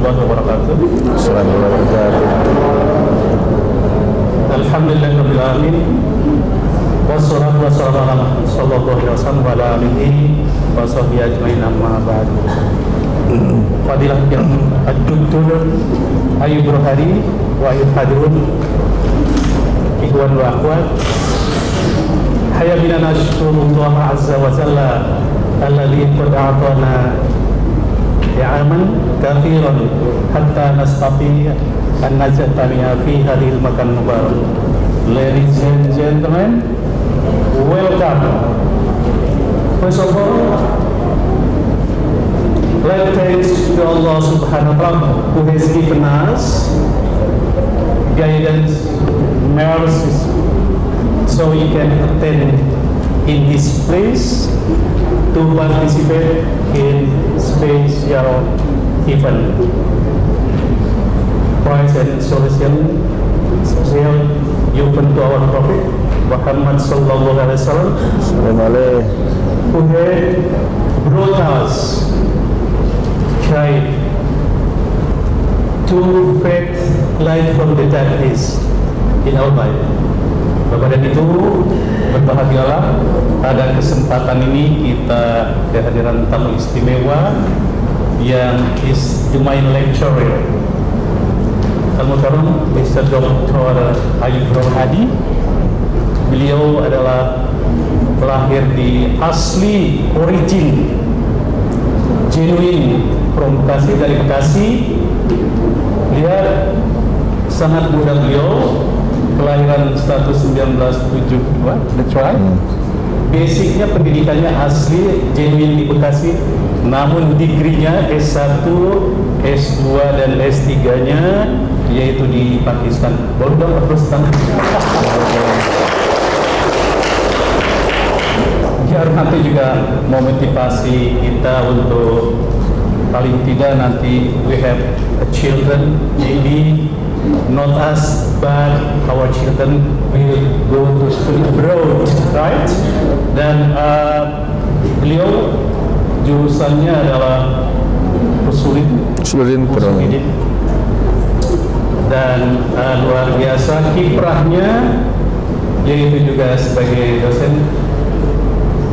warahmatullahi wabarakatuh. Assalamualaikum warahmatullahi wabarakatuh. Alhamdulillahirabbil alamin. Wassalatu wassalamu ala sallallahu alaihi wasallam wa ala alihi wa sahbihi ajmain, amma ba'd. Fadilah yang ad-Doktor Ayub Rohari wa Ayub Hadirun, ikhwan wa akhwat, hayya bina nashkurullah azza wa jalla alladhi qad a'tana ni'aman kathiran hatta nastati an najtami'a fi hadhil makan mubarak. Ladies and gentlemen, welcome. First of all, let's thanks to Allah subhanahu wa ta'ala who has given us guidance, mercy, so we can attend in this place to participate in special event. Praise and solution special given to our Prophet Muhammad sallallahu alaihi wasallam, who had brought us guide to faith, light from the darkness in our life. Bapak dan Ibu, berbahagialah pada kesempatan ini kita kehadiran tamu istimewa yang is the main lecturer, Al-Mukarram Mr. Dr. Ayub Rohari. Beliau adalah lahir di asli origin genuine from Bekasi, dari Bekasi. Lihat sangat muda beliau, kelahiran 1972, that's right. Basicnya pendidikannya asli genuine di Bekasi, namun degree-nya S1, S2 dan S3-nya yaitu di Pakistan. Boleh dong terus tangan. Biar nanti juga memotivasi kita untuk paling tidak nanti we have a children, maybe not us but our children will go to school abroad, right? Dan beliau jurusannya adalah usulin dan luar biasa kiprahnya, yaitu juga sebagai dosen,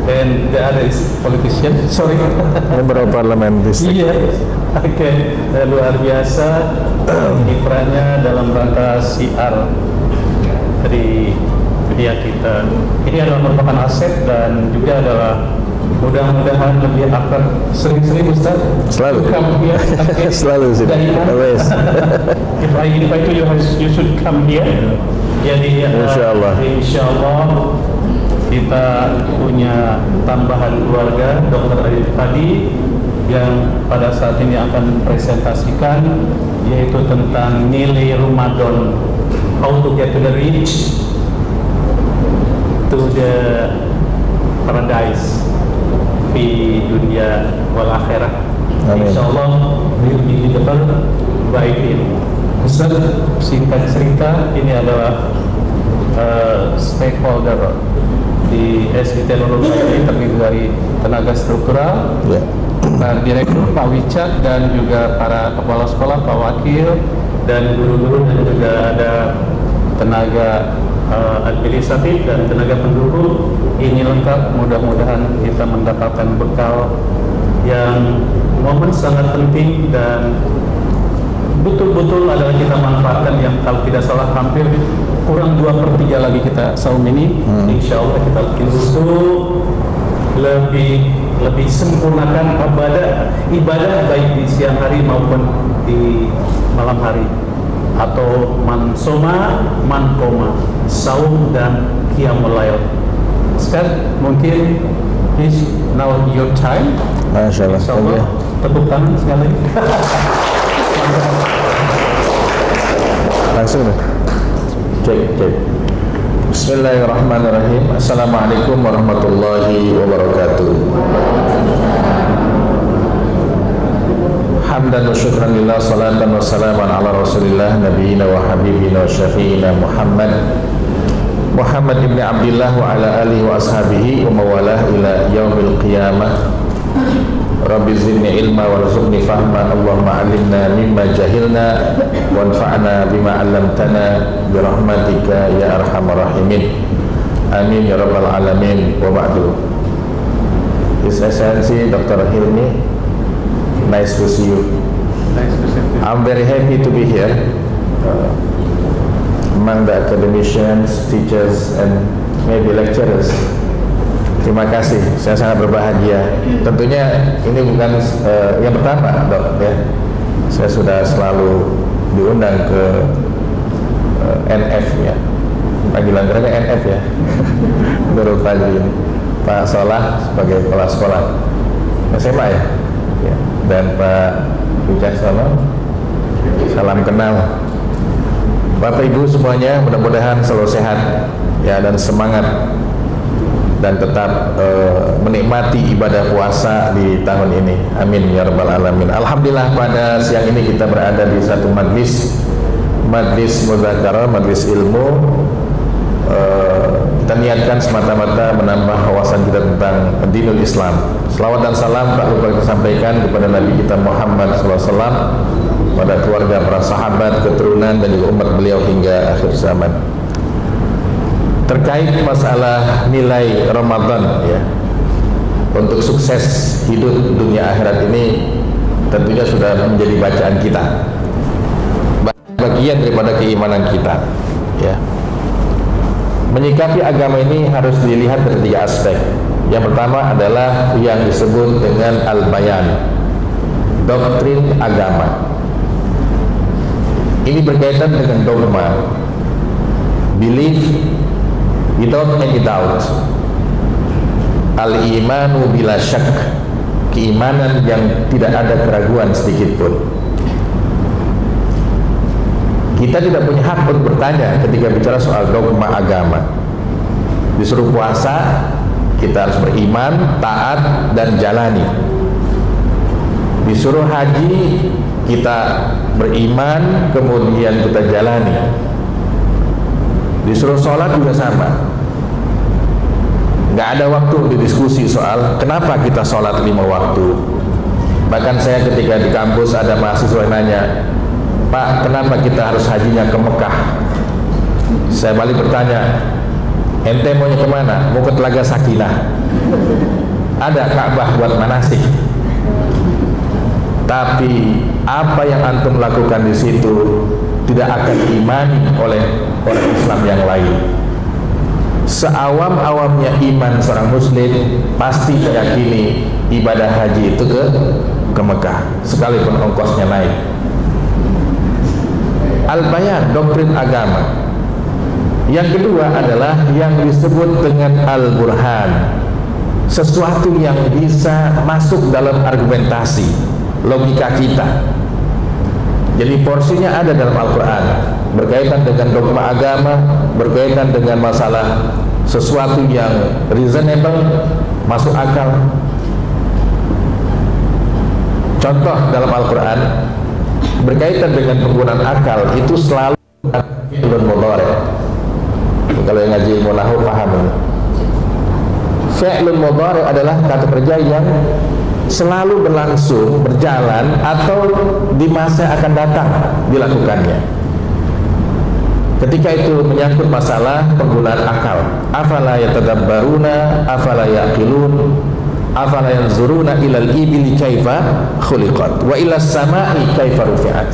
and the other is politician, sorry, member of parliament district. Iya, oke, luar biasa kiprahnya dalam rangka siar dari media kita. Ini adalah merupakan aset dan juga adalah mudah-mudahan lebih akan sering-sering Ustaz. Selalu. Come here. Okay. Selalu sih. Always. If I invite you, you should come here. Jadi Insyaallah kita punya tambahan keluarga Dr. Ayub tadi yang pada saat ini akan presentasikan, yaitu tentang nilai Ramadan, how to get to the rich to the paradise di dunia wal akhirah. Insyaallah will be delivered by him. Ustaz, singkat cerita, ini adalah stakeholder di SI Teknologi ini, terdiri dari tenaga struktural, Pak Direktur, Pak Wicak, dan juga para kepala sekolah, Pak Wakil, dan guru-guru, dan juga ada tenaga administratif dan tenaga pendukung. Ini lengkap, mudah-mudahan kita mendapatkan bekal yang momen sangat penting dan betul-betul adalah kita manfaatkan, yang kalau tidak salah hampir kurang 2/3 lagi kita saum ini. Insya Allah kita untuk lebih sempurnakan ibadah baik di siang hari maupun di malam hari, atau man soma man koma, saum dan qiyamul lail. Sekarang mungkin is now your time. Masya Allah. Tepuk tangan sekali lagi. Langsung deh. Cek. Bismillahirrahmanirrahim. Assalamualaikum warahmatullahi wabarakatuh. Hamdan wa syukran lillah, salatan wa salaman ala rasulillah, nabiyina wa habibina wa syafi'ina Muhammad ibn Abdillah wa ala alihi wa ashabihi wa mawalah ila yaumil qiyamah. Rabbi zidni ilma warzuqni fahma. Allahumma alimna mimma jahilna wanfa'na bima 'allamtana birahmatika ya arhamar rahimin. Amin ya rabbal alamin. Wa ba'du. His Excellency Dr. Hilmi, nice to see you. Nice to see you. I'm very happy to be here among the academicians, teachers, and maybe lecturers. Terima kasih, saya sangat berbahagia. Tentunya ini bukan yang pertama, Dok, ya. Saya sudah selalu diundang ke NF, ya. Panggilan mereka NF, ya. Nurul Fajri, Pak Solah sebagai kepala sekolah SMA, ya. Dan Pak Wijaksono, salam kenal. Bapak Ibu semuanya, mudah-mudahan selalu sehat, ya, dan semangat dan tetap menikmati ibadah puasa di tahun ini. Amin ya rabbal alamin. Alhamdulillah pada siang ini kita berada di satu majlis mudzakarah, majlis ilmu. Kita niatkan semata-mata menambah wawasan kita tentang dinul Islam. Selawat dan salam tak lupa kita sampaikan kepada Nabi kita Muhammad SAW, pada keluarga, para sahabat, keturunan, dan juga umat beliau hingga akhir zaman. Terkait masalah nilai Ramadan, ya, untuk sukses hidup dunia akhirat ini tentunya sudah menjadi bacaan kita, bagian daripada keimanan kita, ya. Menyikapi agama ini harus dilihat dari 3 aspek. Yang pertama adalah yang disebut dengan al-bayan, doktrin agama. Ini berkaitan dengan dogma, belief without any doubt, al-imanu bila syak, keimanan yang tidak ada keraguan sedikit pun. Kita tidak punya hak untuk bertanya ketika bicara soal dogma agama. Disuruh puasa, kita harus beriman, taat, dan jalani. Disuruh haji, kita beriman, kemudian kita jalani. Disuruh sholat juga sama. Nggak ada waktu untuk diskusi soal kenapa kita sholat 5 waktu. Bahkan saya ketika di kampus ada mahasiswa yang nanya, Pak, kenapa kita harus hajinya ke Mekah? Saya balik bertanya, ente maunya kemana? Mau ke Telaga Sakinah. Ada Ka'bah buat manasik. Tapi apa yang antum lakukan di situ tidak akan diimani oleh orang Islam yang lain. Seawam-awamnya iman seorang muslim pasti meyakini ibadah haji itu ke Mekah, sekalipun ongkosnya naik. Al-bayan, doktrin agama. Yang kedua adalah yang disebut dengan al-burhan, sesuatu yang bisa masuk dalam argumentasi, logika kita. Jadi porsinya ada dalam Al-Quran, berkaitan dengan dogma agama, berkaitan dengan masalah sesuatu yang reasonable, masuk akal. Contoh dalam Al-Quran berkaitan dengan penggunaan akal itu selalu fi'lun mudhari'. Kalau yang ngaji ilmu nahwu paham ini. Fi'lun mudhari' adalah kata kerja yang selalu berlangsung, berjalan, atau di masa akan datang dilakukannya. Ketika itu menyangkut masalah penggunaan akal. Afala yatadabbaruna, afala yaqilun, afala yanzuruna ilal ibili kaifa khuliqat wa ilas sama'i kaifa rufi'at.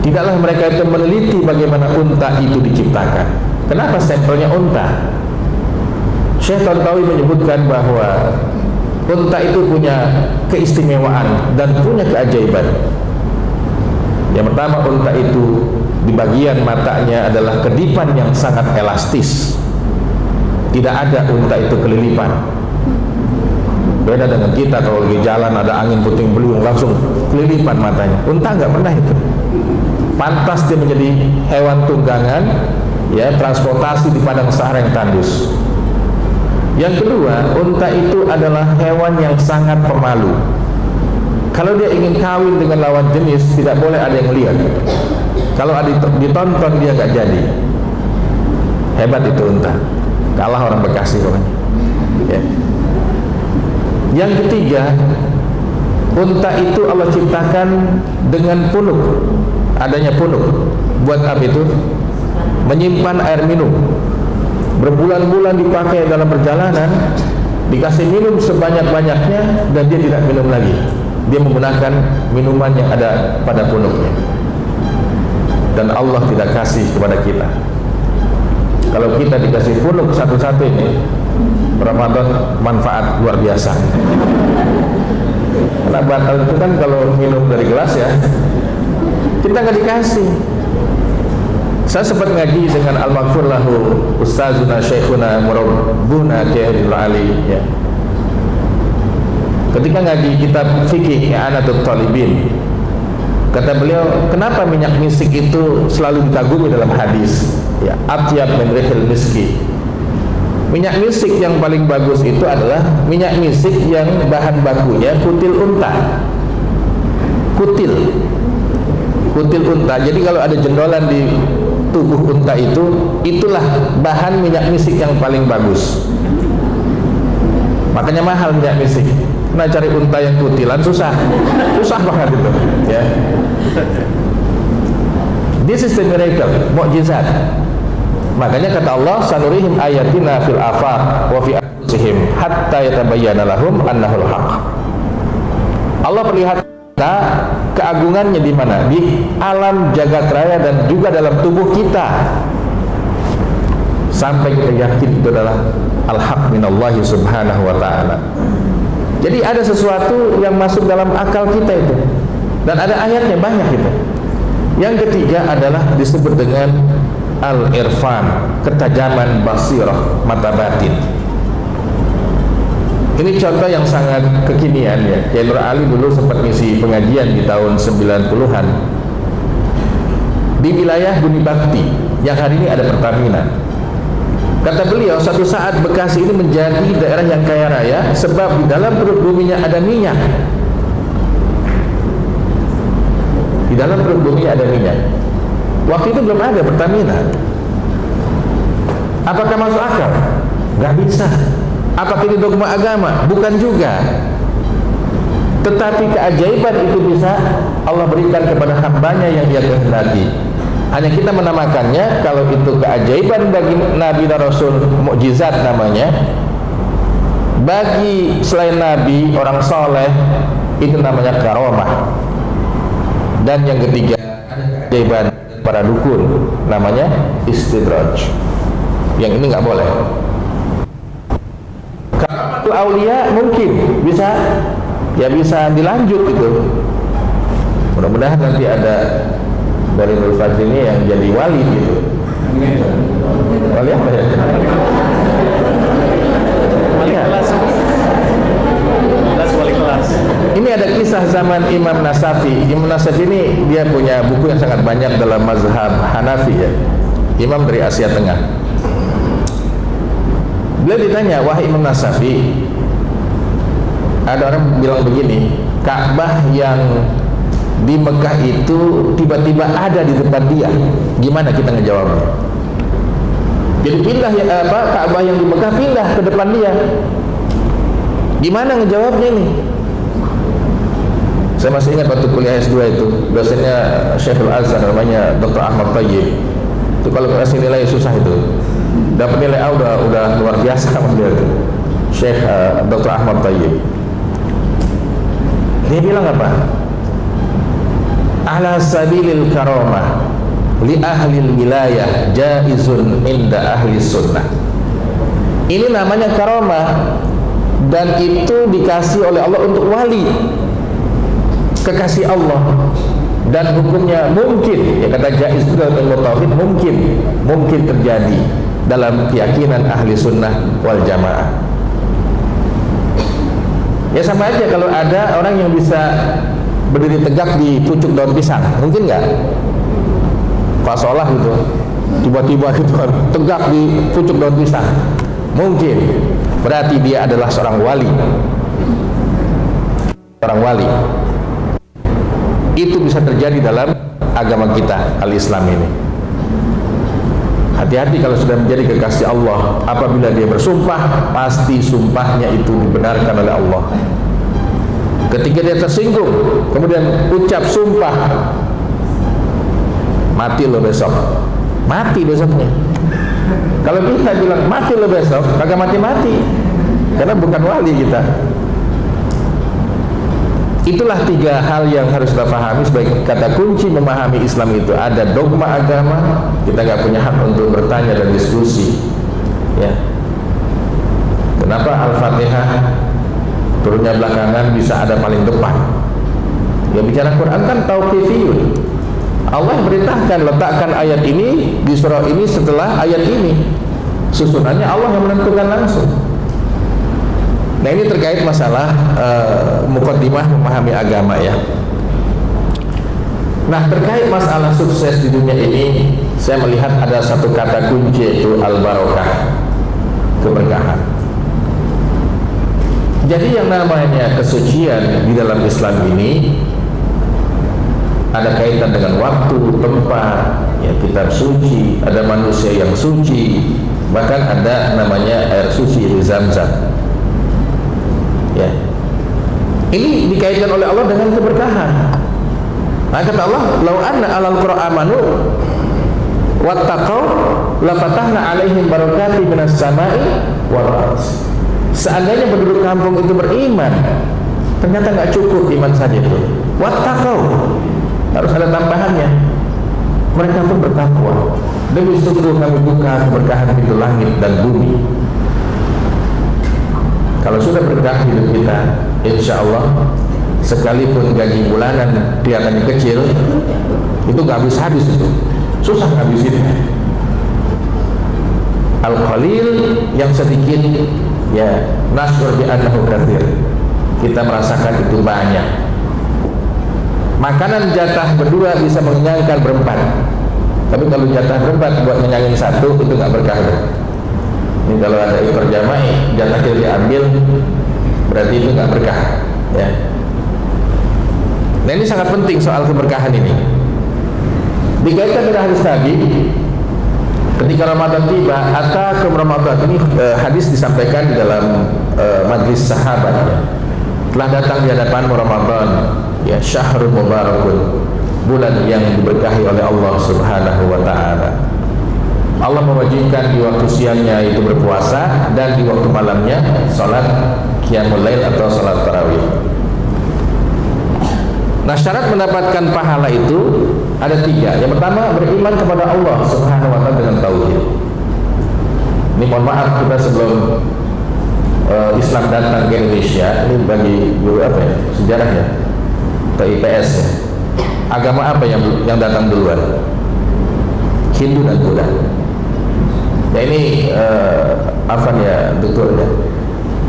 Tidaklah mereka itu meneliti bagaimana unta itu diciptakan. Kenapa sampelnya unta? Syekh Tantawi menyebutkan bahwa unta itu punya keistimewaan dan punya keajaiban. Yang pertama, unta itu di bagian matanya adalah kedipan yang sangat elastis. Tidak ada unta itu kelilipan. Beda dengan kita, kalau lagi jalan ada angin puting beliung langsung kelilipan matanya. Unta nggak pernah itu. Pantas dia menjadi hewan tunggangan, ya, transportasi di padang sahara yang tandus. Yang kedua, unta itu adalah hewan yang sangat pemalu. Kalau dia ingin kawin dengan lawan jenis, tidak boleh ada yang lihat. Kalau ada ditonton, dia nggak jadi. Hebat itu unta. Kalah orang Bekasi pokoknya. Ya. Yang ketiga, Unta itu Allah ciptakan dengan punuk, adanya punuk. Buat apa itu? Menyimpan air minum. Berbulan-bulan dipakai dalam perjalanan, dikasih minum sebanyak-banyaknya dan dia tidak minum lagi. Dia menggunakan minuman yang ada pada punuknya. Dan Allah tidak kasih kepada kita. Kalau kita dikasih punuk satu-satu ini, Ramadan manfaat luar biasa. Karena batal itu kan kalau minum dari gelas ya, kita nggak dikasih. Saya sempat ngaji dengan al-maghfur lahu Ustazuna Syekhuna Murabbuna Kiai Ali ya. Ketika ngaji kitab fikih I'anatul Talibin, kata beliau, kenapa minyak misik itu selalu dikagumi dalam hadis? Ya, atyab min rihil miski. Minyak misik yang paling bagus itu adalah minyak misik yang bahan bakunya kutil unta. Kutil unta. Jadi kalau ada jendolan di tubuh unta itu, itulah bahan minyak misik yang paling bagus. Makanya mahal minyak misik. Nah, cari unta yang kutilan susah banget itu. Ya. This is the miracle, mukjizat. Makanya kata Allah, sanurihim ayatina fil afaq wa fi anfusihim hatta yatabayyana lahum annahul haq. Allah perlihatkan keagungannya di mana? Di alam jagat raya dan juga dalam tubuh kita. Sampai kita yakin itu adalah al-haq minallahi subhanahu wa ta'ala. Jadi ada sesuatu yang masuk dalam akal kita itu. Dan ada ayatnya banyak itu. Yang ketiga adalah disebut dengan al-irfan, ketajaman basirah, mata batin. Ini contoh yang sangat kekinian ya. Kiai Nur Ali dulu sempat ngisi pengajian di tahun 90-an di wilayah Bumi Bakti yang hari ini ada Pertamina. Kata beliau, suatu saat Bekasi ini menjadi daerah yang kaya raya sebab di dalam perut buminya ada minyak. Di dalam perut buminya ada minyak. Waktu itu belum ada Pertamina. Apakah masuk akal? Gak bisa. Apakah ini dogma agama? Bukan juga. Tetapi keajaiban itu bisa Allah berikan kepada hambanya yang dia kehendaki. Hanya kita menamakannya, kalau itu keajaiban bagi Nabi dan Rasul, mukjizat namanya. Bagi selain Nabi, orang soleh, itu namanya karomah. Dan yang ketiga, keajaiban para dukun, namanya istidraj. Yang ini nggak boleh. Karamatul aulia mungkin bisa, ya bisa dilanjut gitu. Mudah-mudahan nanti ada dari Nur Fadli ini yang jadi wali gitu. Wali apa ya? Wali kelas. Wali kelas. Ini ada kisah zaman Imam Nasafi. Imam Nasafi ini dia punya buku yang sangat banyak dalam mazhab Hanafi ya. Imam dari Asia Tengah. Beliau ditanya, wahai Imam Nasafi, ada orang bilang begini, Ka'bah yang di Mekah itu tiba-tiba ada di depan dia, gimana kita ngejawabnya? Jadi pindah ya, Ka'bah yang di Mekah pindah ke depan dia, gimana ngejawabnya ini? Saya masih ingat waktu kuliah S2 itu, dosennya Syekhul Azhar namanya Dr. Ahmad Tayyib. Itu kalau kasih nilai susah itu, dapat nilai A udah luar biasa dia itu, Syekh Dr. Ahmad Tayyib. Dia bilang apa? Ala sabilil karamah li ahlil wilayah jaizun inda ahli sunnah. Ini namanya karamah dan itu dikasih oleh Allah untuk wali, kekasih Allah, dan hukumnya mungkin, ya kata jaiz itu dalam ilmu tauhid, mungkin terjadi dalam keyakinan ahli sunnah wal jamaah. Ya sama aja kalau ada orang yang bisa berdiri tegak di pucuk daun pisang, mungkin nggak? Pak Solah gitu, tiba-tiba gitu tegak di pucuk daun pisang, mungkin. Berarti dia adalah seorang wali. Seorang wali. Itu bisa terjadi dalam agama kita al-Islam ini. Hati-hati kalau sudah menjadi kekasih Allah. Apabila dia bersumpah, pasti sumpahnya itu dibenarkan oleh Allah. Ketika dia tersinggung, kemudian ucap sumpah, mati lo besok, mati besoknya. Kalau kita bilang mati lo besok, kagak mati-mati, karena bukan wali kita. Itulah 3 hal yang harus kita pahami sebagai kata kunci memahami Islam itu. Ada dogma agama, kita nggak punya hak untuk bertanya dan diskusi. Ya. Kenapa Al-Fatihah turunnya belakangan bisa ada paling depan? Ya, bicara Quran kan tauqifiyun. Allah merintahkan letakkan ayat ini di surah ini setelah ayat ini. Susunannya Allah yang menentukan langsung. Nah, ini terkait masalah muqaddimah memahami agama ya. Nah, terkait masalah sukses di dunia ini, saya melihat ada satu kata kunci, yaitu al-barakah, keberkahan. Jadi yang namanya kesucian di dalam Islam ini ada kaitan dengan waktu, tempat, ya, kitab suci, ada manusia yang suci, bahkan ada namanya air suci di Zamzam. Ya. Ini dikaitkan oleh Allah dengan keberkahan. Nah, kata Allah, "Lau anna alal qura amanu wattaqau la fatahna 'alaihim barakatin minas sama'i wal ardh." Seandainya penduduk kampung itu beriman, ternyata nggak cukup iman saja itu. Wattaqau, harus ada tambahannya. Mereka pun bertakwa. Demi sungguh kami buka keberkahan pintu langit dan bumi. Kalau sudah berkah hidup kita, insya Allah, sekalipun gaji bulanan kelihatannya kecil, itu nggak habis-habis itu, susah ngabisinnya. Al-qalil yang sedikit, ya, nasyur bi annahu katsir. Kita merasakan itu banyak. Makanan jatah berdua bisa mengenyangkan berempat. Tapi kalau jatah berempat buat mengenyangin satu, itu nggak berkah. Ini kalau ada iftar jama'i, jatah kita diambil, berarti itu nggak berkah. Ya. Nah, ini sangat penting soal keberkahan ini. Dikaitkan dengan hadis Nabi, ketika Ramadan tiba, atakum Ramadan, ini hadis disampaikan di dalam majlis sahabat. Ya. Telah datang di hadapan Ramadan, ya, syahrul mubarakun, bulan yang diberkahi oleh Allah Subhanahu wa taala. Allah mewajibkan di waktu siangnya itu berpuasa dan di waktu malamnya salat qiyamul lail atau salat tarawih. Nah, syarat mendapatkan pahala itu ada 3. Yang pertama, beriman kepada Allah Subhanahu wa taala dengan tauhid. Ini mohon maaf, kita sebelum Islam datang ke Indonesia, ini bagi guru apa ya, sejarahnya atau IPS ya, agama apa yang datang duluan? Hindu dan Buddha. Ya, ini apa ya, dokternya.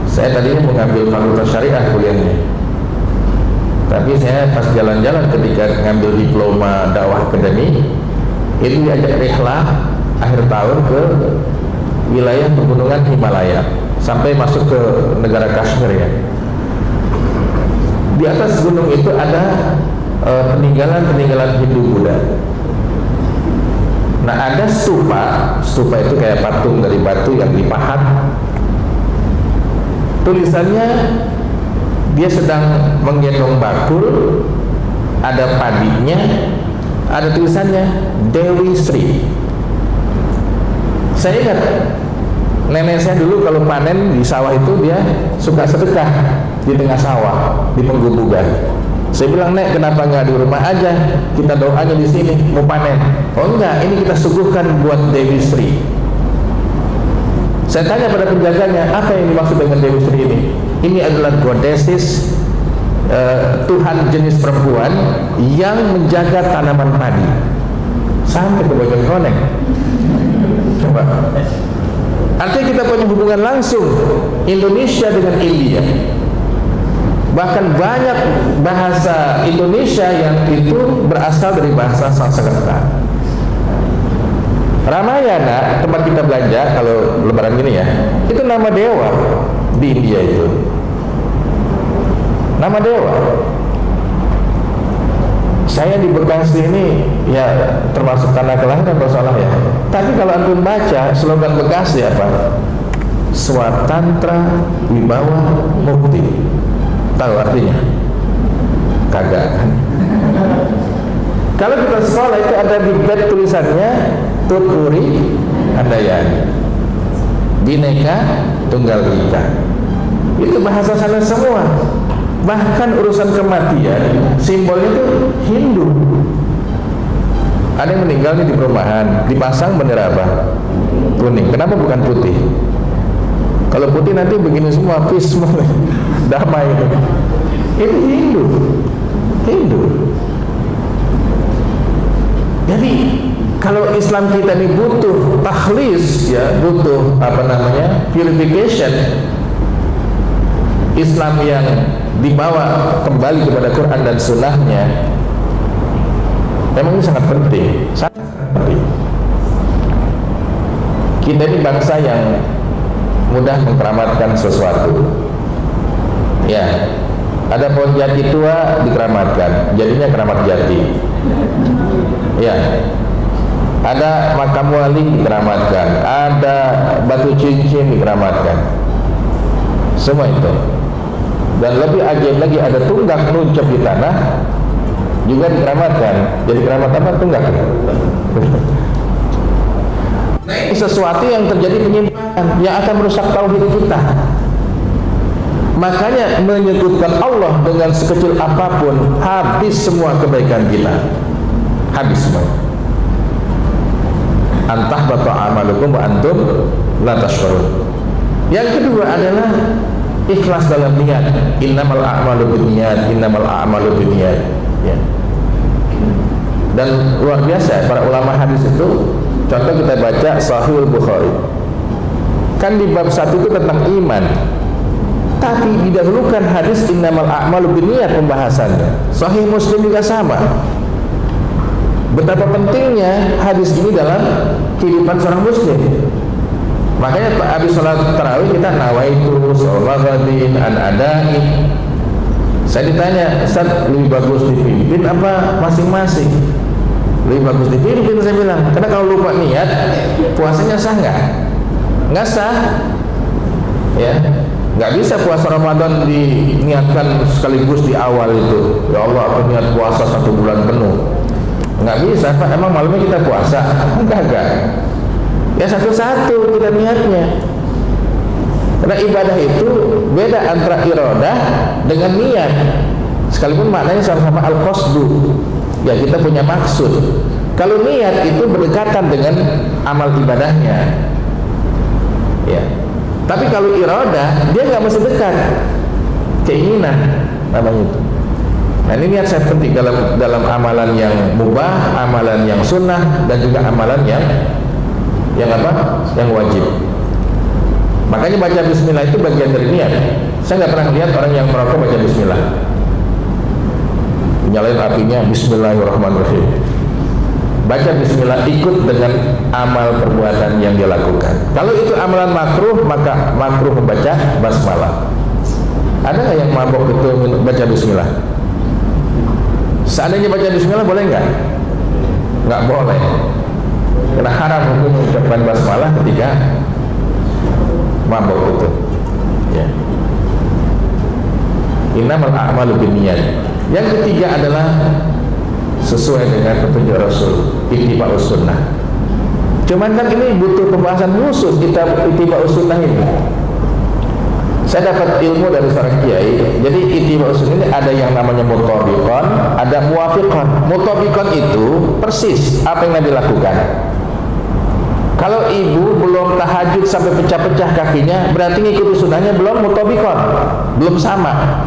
Saya tadinya mengambil fakultas syariah kuliahnya, tapi saya pas jalan-jalan ketika ngambil diploma dakwah akademi, itu diajak rihlah akhir tahun ke wilayah pegunungan Himalaya sampai masuk ke negara Kashmir ya. Di atas gunung itu ada peninggalan-peninggalan Hindu Buddha. Nah, ada stupa itu kayak patung dari batu yang dipahat. Tulisannya dia sedang menggendong bakul, ada padinya, ada tulisannya Dewi Sri. Saya ingat nenek saya dulu kalau panen di sawah itu dia suka sedekah di tengah sawah, di penggubugan. Saya bilang, "Nek, kenapa nggak di rumah aja? Kita doanya di sini, mau panen." "Oh enggak, ini kita suguhkan buat Dewi Sri." Saya tanya pada penjaganya, "Apa yang dimaksud dengan Dewi Sri ini?" "Ini adalah goddesses, Tuhan jenis perempuan yang menjaga tanaman padi." Sampai ke Bojonegoro. Coba. Artinya kita punya hubungan langsung Indonesia dengan India. Bahkan banyak bahasa Indonesia yang itu berasal dari bahasa Sanskerta. Ramayana, tempat kita belanja kalau lebaran gini ya, itu nama dewa di India itu. Nama dewa. Saya di Bekasi ini ya termasuk tanah kelahiran kalau salah ya. Tapi kalau antum baca slogan Bekasi apa? Swatantra Wibawa Mukti. Tahu artinya? kagak kan. Kalau kita sekolah itu ada di bed tulisannya Tuturi Handayani, Bhinneka Tunggal Ika. Itu bahasa sana semua. Bahkan urusan kematian simbolnya itu Hindu. Ada yang meninggal nih di perumahan, dipasang bendera apa? Kuning. Kenapa bukan putih? Kalau putih nanti begini semua, peace, damai itu. Itu Hindu. Hindu. Jadi kalau Islam kita ini butuh takhlis, ya, butuh purification. Islam yang dibawa kembali kepada Quran dan Sunnahnya, memang ini sangat penting, sangat penting. Kita ini bangsa yang mudah mengkeramatkan sesuatu. Ya, ada pohon jati tua dikeramatkan, jadinya keramat jati. Ya, ada makam wali dikeramatkan, ada batu cincin dikeramatkan, semua itu. Dan lebih ajaib lagi, ada tunggak nuncap di tanah juga dikeramatkan. Jadi keramat apa? Tunggak. Ini sesuatu yang terjadi penyimpangan yang akan merusak tauhid kita. Makanya menyebutkan Allah dengan sekecil apapun, habis semua kebaikan kita, habis semua. Antah bata amalukum wa antum la tashkurun. Yang kedua adalah ikhlas dalam niat. Innamal a'malu binniyat, innamal a'malu binniyat. Ya. Dan luar biasa para ulama hadis itu, contoh kita baca Sahih Bukhari. Kan di bab 1 itu tentang iman. Tapi didahulukan hadis innamal a'malu binniyat pembahasannya. Sahih Muslim juga sama. Betapa pentingnya hadis ini dalam kehidupan seorang muslim. Makanya habis sholat tarawih kita nawaitu sholatin an adai. Saya ditanya, Ustaz, lebih bagus dipimpin apa masing-masing? Lebih bagus dipimpin, saya bilang, karena kalau lupa niat puasanya sah nggak? Nggak sah. Ya, nggak bisa puasa Ramadan diniatkan sekaligus di awal itu. Ya Allah, aku niat puasa 1 bulan penuh. Nggak bisa, Pak. Emang malamnya kita puasa? Enggak. Ya satu-satu kita niatnya. Karena ibadah itu beda antara iradah dengan niat. Sekalipun maknanya sama-sama al-qasdu. Ya, kita punya maksud. Kalau niat itu berdekatan dengan amal ibadahnya. Ya. Tapi kalau iradah dia nggak mesti dekat. Keinginan namanya itu. Nah, ini niat saya penting dalam amalan yang mubah, amalan yang sunnah, dan juga amalan yang apa? Yang wajib. Makanya baca bismillah itu bagian dari niat. Saya nggak pernah lihat orang yang merokok baca bismillah. Nyalain apinya bismillahirrahmanirrahim. Baca bismillah ikut dengan amal perbuatan yang dia lakukan. Kalau itu amalan makruh, maka makruh membaca basmalah. Ada nggak yang mabok itu baca bismillah? Seandainya baca bismillah boleh nggak? Nggak boleh. Karena haram hukum mengucapkan basmalah ketika mabok itu. Ya. Innamal a'malu binniyat. Yang ketiga adalah sesuai dengan petunjuk Rasul, ittiba'us sunnah. Cuman kan ini butuh pembahasan khusus kita ittiba'us sunnah ini. Saya dapat ilmu dari seorang kiai. Jadi ittiba'us sunnah ini ada yang namanya mutabiqan, ada muwafiqan. Mutabiqan itu persis apa yang Nabi lakukan. Kalau ibu belum tahajud sampai pecah-pecah kakinya, berarti ngikuti sunnahnya belum mutabiqan, belum sama.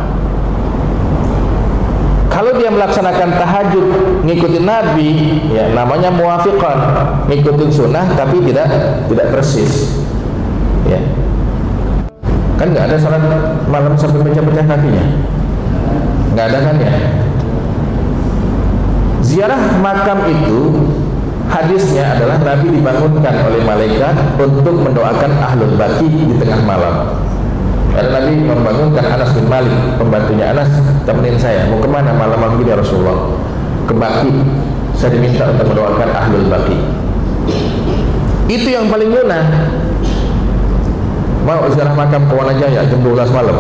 Kalau dia melaksanakan tahajud ngikutin Nabi, ya namanya muwafiqan, ngikutin sunnah tapi tidak persis. Ya. Kan nggak ada salat malam sampai pecah-pecah kakinya, nggak ada kan ya? Ziarah makam itu hadisnya adalah Nabi dibangunkan oleh malaikat untuk mendoakan ahlul baqi di tengah malam. Karena Nabi membangunkan Anas bin Malik, pembantunya Anas, temenin saya, mau kemana malam-malam gini Rasulullah? Ke Baqi. Saya diminta untuk mendoakan ahlul baqi. Itu yang paling mudah. Mau ziarah makam ke Wanajaya jam 12 malam,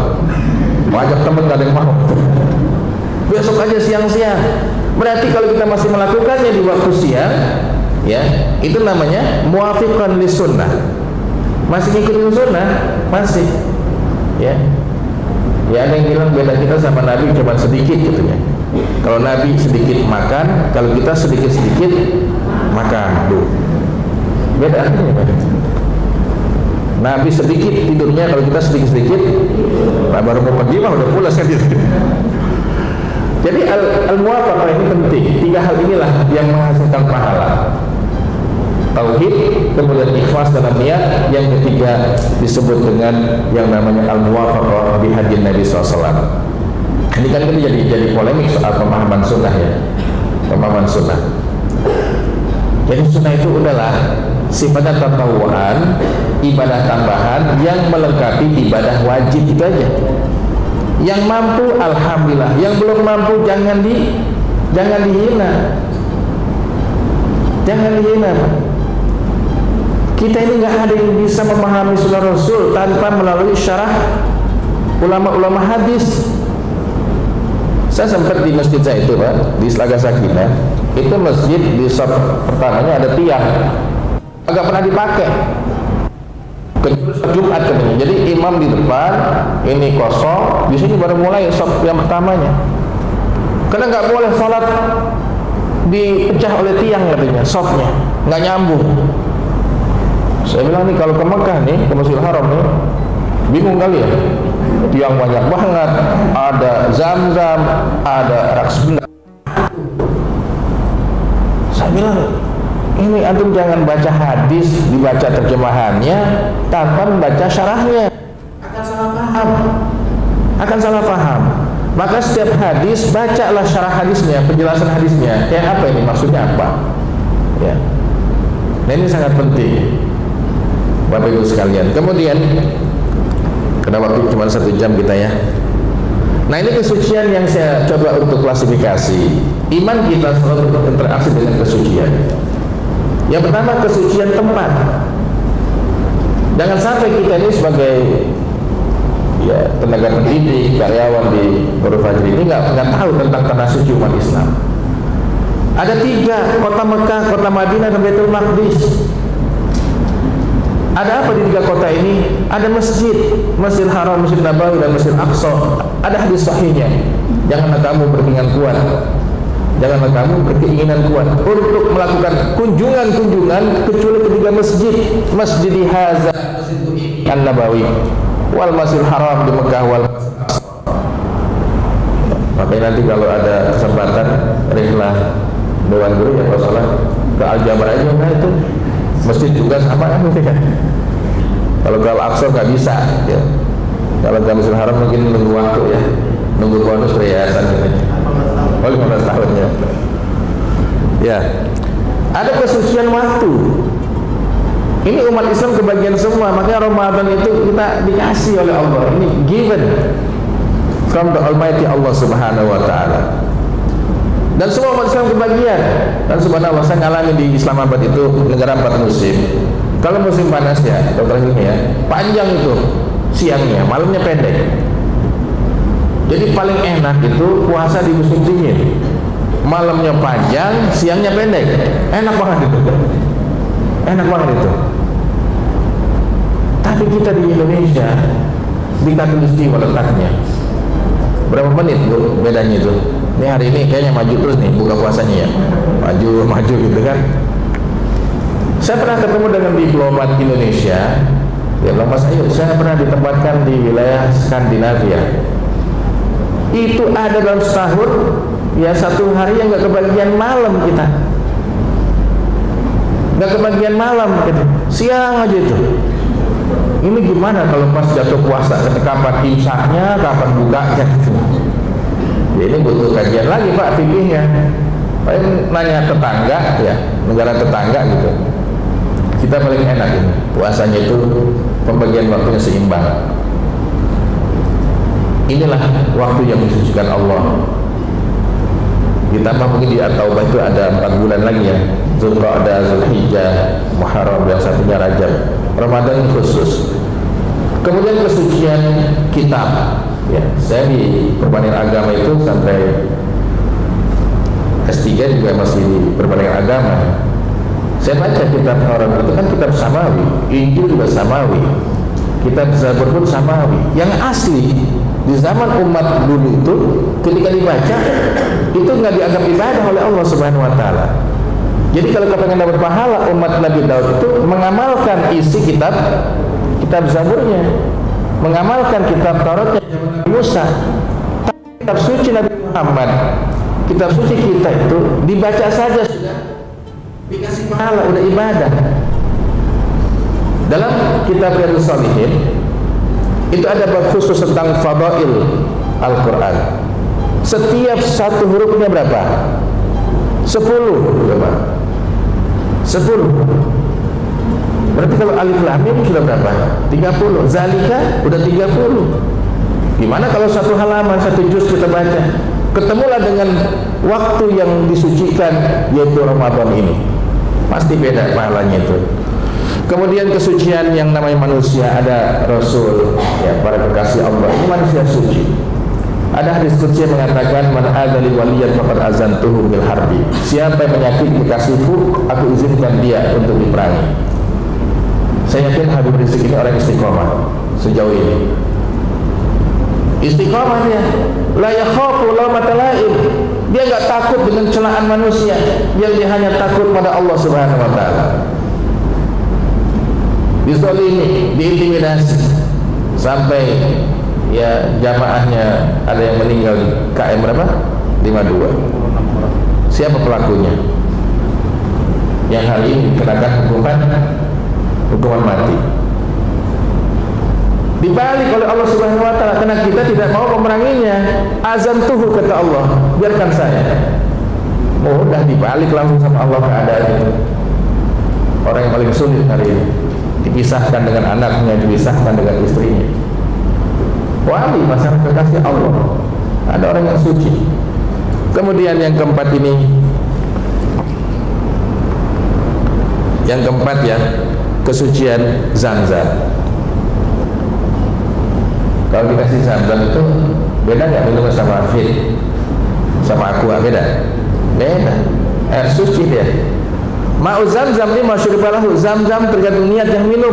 mau ajak temen gak ada yang mau. besok aja siang-siang. Berarti kalau kita masih melakukannya di waktu siang, ya, itu namanya muwafiqan lis sunnah. Masih ngikutin sunnah, masih. Ya. Ya, ada yang bilang beda kita sama Nabi cuma sedikit katanya. Kalau Nabi sedikit makan, kalau kita sedikit-sedikit makan. Duh. Beda artinya. Nabi sedikit tidurnya, kalau kita sedikit-sedikit, nah baru mau pergi mah udah pulas kan gitu. Jadi al-muwafaqah ini penting. 3 hal inilah yang menghasilkan pahala. Tauhid, kemudian ikhlas dalam niat, yang ketiga disebut dengan yang namanya al-muwafaqah di hadis Nabi SAW. Ini kan jadi polemik soal pemahaman sunnah ya, pemahaman sunnah. Jadi sunnah itu udahlah sifatnya tatawuan, ibadah tambahan yang melengkapi ibadah wajib itu aja. Yang mampu alhamdulillah, yang belum mampu jangan dihina. Jangan dihina, Pak. Kita ini nggak ada yang bisa memahami sunnah Rasul tanpa melalui syarah ulama-ulama hadis. Saya sempat di masjid saya itu, Pak, di Slaga Sakinah. Itu masjid di shop pertamanya ada tiang, agak pernah dipakai. Jumat katanya. Jadi imam di depan, ini kosong, di sini baru mulai shop yang pertamanya. Karena nggak boleh sholat dipecah oleh tiang katanya, shopnya nggak nyambung. Saya bilang nih kalau ke Mekah nih, ke Masjidil Haram nih, bingung kali ya. Tiang banyak banget, ada Zam-Zam, ada Raks Benda. Saya bilang, ini antum jangan baca hadis, dibaca terjemahannya tanpa membaca syarahnya. Akan salah paham. Maka setiap hadis bacalah syarah hadisnya, penjelasan hadisnya. Kayak apa ini, maksudnya apa? Ya. Nah, ini sangat penting, Bapak Ibu sekalian. Kemudian, karena waktu cuma 1 jam kita ya. Nah, ini kesucian yang saya coba untuk klasifikasi. Iman kita selalu berinteraksi dengan kesucian. Yang pertama, kesucian tempat. Jangan sampai kita ini sebagai ya tenaga pendidik, karyawan di Nurul Fajri ini nggak tahu tentang tanah suci umat Islam. Ada 3, kota Mekah, kota Madinah, dan Baitul Maqdis. Ada apa di 3 kota ini? Ada masjid, Masjidil Haram, Masjid Nabawi, dan Masjid Aqsa. Ada hadis sahihnya. Janganlah kamu berkeinginan kuat, janganlah kamu berkeinginan kuat untuk melakukan kunjungan-kunjungan kecuali ke 3 masjid. Masjid Hadza, Masjid An-Nabawi, wal Masjidil Haram di Mekah, wal Masjid Aqsa. Makanya nanti kalau ada kesempatan, ringlah Dewan Guru ya kalau salah ke Al-Jabar aja, nah itu masjid juga sama kan gitu kan. Kalau ke Al-Aqsa nggak bisa ya. Kalau ke Masjidil Haram mungkin nunggu waktu ya, nunggu bonus perhiasan gitu. Oh, 15 tahun ya. Ya. Ada kesucian waktu. Ini umat Islam kebagian semua, makanya Ramadan itu kita dikasih oleh Allah. Ini given from the Almighty Allah Subhanahu wa taala. Dan semua umat Islam kebagian. Dan subhanallah, saya ngalamin di Islamabad itu, negara 4 musim. Kalau musim panas ya, dokter ini ya, panjang itu siangnya, malamnya pendek. Jadi paling enak itu puasa di musim dingin. Malamnya panjang, siangnya pendek. Enak banget itu. Enak banget itu. Tapi kita di Indonesia di Katulistiwa letaknya. Berapa menit Bu bedanya itu? Ini hari ini kayaknya maju terus nih buka puasanya ya. Maju gitu kan. Saya pernah ketemu dengan diplomat Indonesia. Ya bilang, Mas Ayu, saya pernah ditempatkan di wilayah Skandinavia. Itu ada dalam setahun ya 1 hari yang nggak kebagian malam kita, nggak kebagian malam gitu. Siang aja itu. Ini gimana kalau pas jatuh puasa, kapan imsaknya, kapan bukanya gitu. Ya, ini butuh kajian lagi Pak fikihnya. Paling nanya tetangga ya, negara tetangga gitu. Kita paling enak ini puasanya itu pembagian waktunya seimbang. Inilah waktu yang disucikan Allah. Ditambah mungkin di At-Taubah itu ada 4 bulan lagi ya, Zulqa'dah, Zulhijjah, Muharram, yang satunya Rajab. Ramadan khusus. Kemudian kesucian kitab. Ya, saya di perbandingan agama itu sampai S3 juga masih di perbandingan agama. Saya baca kitab Taurat itu kan kitab Samawi, Injil juga Samawi, kitab Zabur pun Samawi. Yang asli di zaman umat dulu itu ketika dibaca itu nggak dianggap ibadah oleh Allah Subhanahu Wa Taala. Jadi kalau kita pengen dapat pahala, umat Nabi Daud itu mengamalkan isi kitab Zaburnya, mengamalkan kitab Tauratnya Nabi Musa. Kitab suci Nabi Muhammad, kitab suci kita itu dibaca saja sudah dikasih pahala, udah ibadah. Dalam kitab Riyadhus Shalihin itu ada bab khusus tentang fadail Al-Quran. Setiap satu hurufnya berapa? 10. Coba 10. Berarti kalau alif lam mim sudah berapa? 30. Zalika udah 30. Gimana kalau satu halaman, satu juz kita baca? Ketemulah dengan waktu yang disucikan, yaitu Ramadan ini. Pasti beda pahalanya itu. Kemudian kesucian yang namanya manusia, ada Rasul, ya, para kekasih Allah. Ini manusia suci. Ada hadis qudsi yang mengatakan, man adzali waliyan faqad azantuhu bil harbi. Siapa yang menyakiti kekasihku, aku izinkan dia untuk diperangi. Saya yakin Habib Rizik ini orang istiqomah sejauh ini. Istiqomah dia, la yakhafu laumata laim. Dia enggak takut dengan celaan manusia, yang dia hanya takut pada Allah Subhanahu Wa Taala. Dizalimi, diintimidasi sampai ya jamaahnya ada yang meninggal di KM berapa? 52. Siapa pelakunya? Yang hari ini dikenakan hukuman mati. Dibalik oleh Allah Subhanahu Wa Taala karena kita tidak mau memeranginya. Azan tuh kata Allah, biarkan saya. Mudah dibalik langsung sama Allah keadaan itu. Orang yang paling sulit hari ini, dipisahkan dengan anaknya, dipisahkan dengan istrinya. Wali masyarakat kekasih Allah, ada orang yang suci. Kemudian yang keempat ini, yang keempat ya, kesucian Zam-Zam. Kalau dikasih Zam-Zam itu beda nggak minum sama Fit, sama Aqua, beda? Beda. Air suci dia. Ma'u Zam-Zam ini masyuribalahu. Zam-Zam tergantung niat yang minum.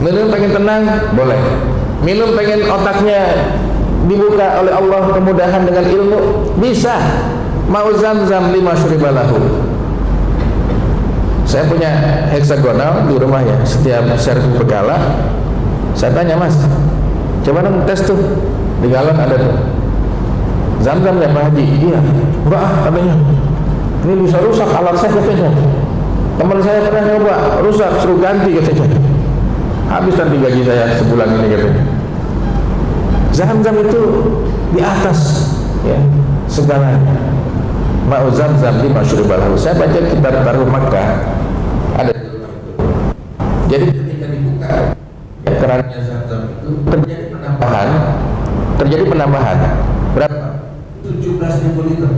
Minum pengen tenang, boleh. Minum pengen otaknya dibuka oleh Allah, kemudahan dengan ilmu, bisa. Ma'u Zam-Zam lima syuribalahu. Saya punya heksagonal di rumah ya. Setiap servis begala, saya tanya, Mas, coba dong tes tuh, di galon ada tuh Zam-Zam ya Pak Haji? Iya. Enggak, katanya ini bisa rusak alat saya, katanya. Teman saya pernah nyoba, rusak, suruh ganti, katanya. Habis nanti gaji saya sebulan ini, katanya. Zam-Zam itu di atas ya segalanya. Ma'u Zam-Zam lima syuribalahu. Saya baca kitab Taruh Makkah ada. Jadi ketika dibuka ya, kerannya Zam-Zam itu terjadi penambahan berapa? 17.000 liter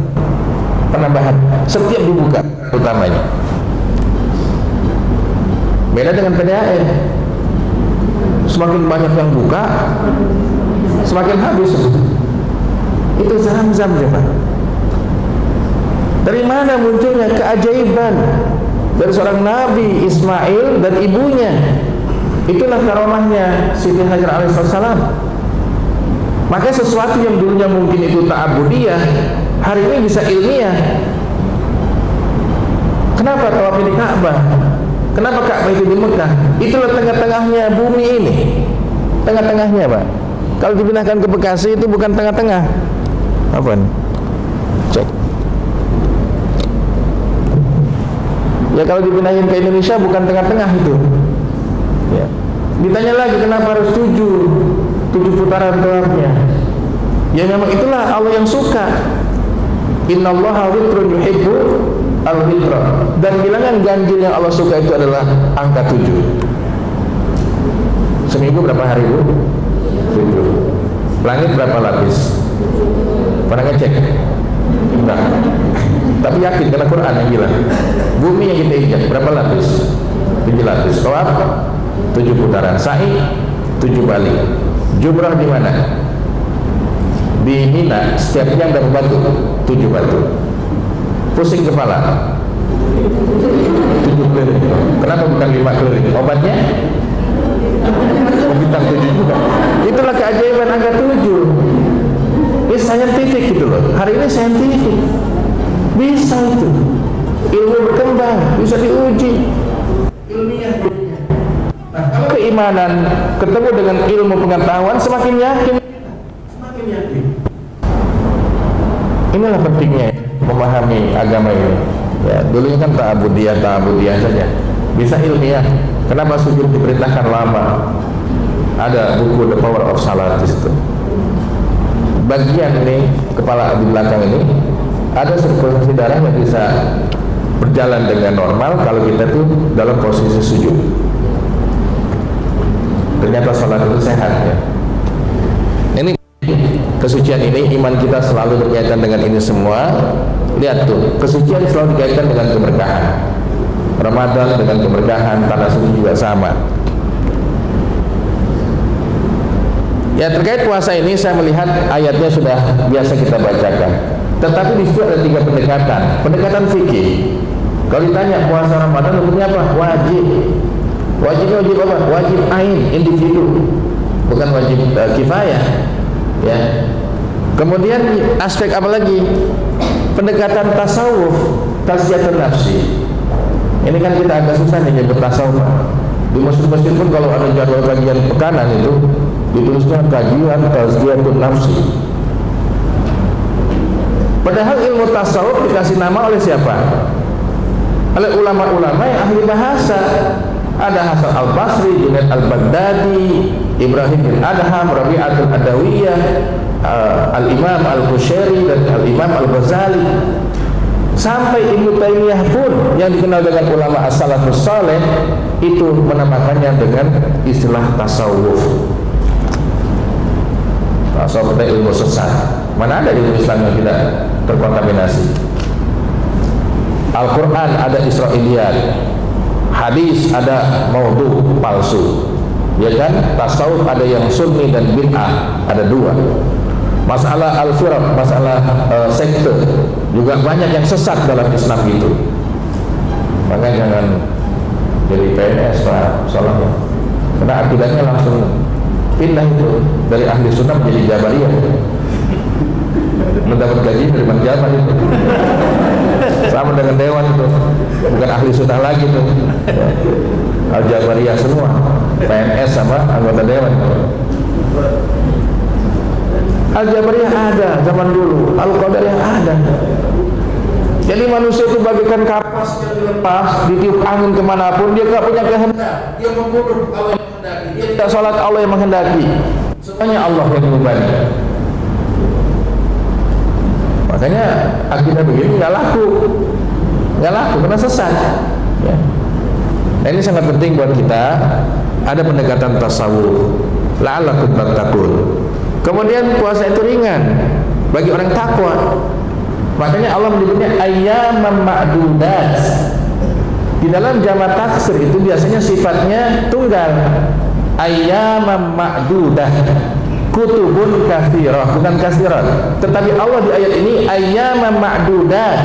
penambahan setiap dibuka utamanya. Beda dengan PDAM, semakin banyak yang buka semakin habis. Itu Zam-Zam ya Pak. Dari mana munculnya keajaiban dari seorang Nabi Ismail dan ibunya? Itulah karomahnya Siti Hajar alaihissalam. Maka sesuatu yang dulunya mungkin itu ta'abudiyah, hari ini bisa ilmiah. Kenapa tawaf di Ka'bah? Kenapa Ka'bah itu di Mekah? Itulah tengah-tengahnya bumi ini. Tengah-tengahnya Pak. Kalau dipindahkan ke Bekasi itu bukan tengah-tengah. Apa nih? Cek. Ya kalau dipindahin ke Indonesia bukan tengah-tengah itu. Ya. Ditanya lagi kenapa harus 7 putaran tawafnya? Ya memang itulah Allah yang suka. Innallaha witrun yuhibbu al-witra. Dan bilangan ganjil yang Allah suka itu adalah angka 7. Seminggu berapa hari Bu? 7. Langit berapa lapis? Pernah ngecek? Enggak. Tapi yakin karena Quran yang bilang. Bumi yang kita injak berapa lapis? 7 lapis. Tawaf 7 putaran. Sa'i 7 balik. Jumrah di mana? Di Mina. Setiap jam berapa batu? 7 batu. pusing kepala 7 keliling. Kenapa bukan 5 keliling? Obatnya bintang 7 juga. Itulah keajaiban angka 7. Ini scientific gitu loh. Hari ini scientific. Bisa itu. Ilmu berkembang, bisa diuji. Ilmiah. Nah, kalau keimanan ketemu dengan ilmu pengetahuan, semakin yakin. Inilah pentingnya memahami agama ini. Ya, dulunya kan ta'abudiyah saja. Bisa ilmiah. Kenapa sujud diperintahkan lama? Ada buku The Power of Salat di situ. Bagian ini kepala di belakang ini ada sirkulasi darah yang bisa berjalan dengan normal kalau kita tuh dalam posisi sujud. Ternyata salat itu sehat ya. Ini kesucian ini, iman kita selalu berkaitan dengan ini semua. Lihat tuh, kesucian selalu dikaitkan dengan keberkahan. Ramadan dengan keberkahan, tanah suci juga sama. Ya, terkait puasa ini saya melihat ayatnya sudah biasa kita bacakan. Tetapi di situ ada 3 pendekatan. Pendekatan fikih. Kalau ditanya puasa Ramadan hukumnya apa? Wajib. Wajibnya wajib apa? Wajib ain, individu, bukan wajib kifayah. Ya. Kemudian aspek apa lagi? Pendekatan tasawuf, tazkiyatun nafsi. Ini kan kita agak susah nih nyebut tasawuf. Di masjid-masjid pun kalau ada jadwal kajian pekanan itu ditulisnya kajian tazkiyatun nafsi. Padahal ilmu tasawuf dikasih nama oleh siapa? Oleh ulama-ulama yang ahli bahasa. Ada Hasan Al-Basri, Junaid Al-Baghdadi, Ibrahim bin Adham, Rabi'atul Adawiyah, Al-Imam Al-Qushairi dan Al-Imam Al-Ghazali. Sampai Ibnu Taimiyah pun yang dikenal dengan ulama as-salafus saleh itu menamakannya dengan istilah tasawuf. Tasawuf itu ilmu sesat. Mana ada ilmu Islam yang tidak terkontaminasi? Al-Quran ada Israiliyat, hadis ada maudhu palsu, ya kan? Tasawuf ada yang sunni dan bid'ah, ada 2. Masalah al-firaq, masalah sekte juga banyak yang sesat dalam Islam itu. Makanya jangan jadi PNS Pak Salah, karena akidahnya langsung pindah itu dari ahli sunnah menjadi Jabariyah. Mendapat gaji dari Jabar itu. Sama dengan dewan itu, bukan ahli sunnah lagi tuh. Al-Jabariyah semua, PNS sama anggota dewan. Al-Jabariyah ada zaman dulu, Al-Qadariyah ada. Jadi manusia itu bagaikan kapas yang dilepas, ditiup angin kemanapun, dia gak punya kehendak. Dia membunuh Allah yang menghendaki, dia tidak sholat Allah yang menghendaki. Semuanya Allah yang membebani. Makanya akidah begini nggak laku karena sesat. Ya. Nah, ini sangat penting buat kita. Ada pendekatan tasawuf, la'allakum tattaqun. Kemudian puasa itu ringan bagi orang takwa. Makanya Allah menyebutnya ayyaman ma'dudat. Di dalam jamak taksir itu biasanya sifatnya tunggal. Ayyaman ma'dudah, kutubun katsirah, bukan katsirat. Tetapi Allah di ayat ini ayyaman ma'dudat.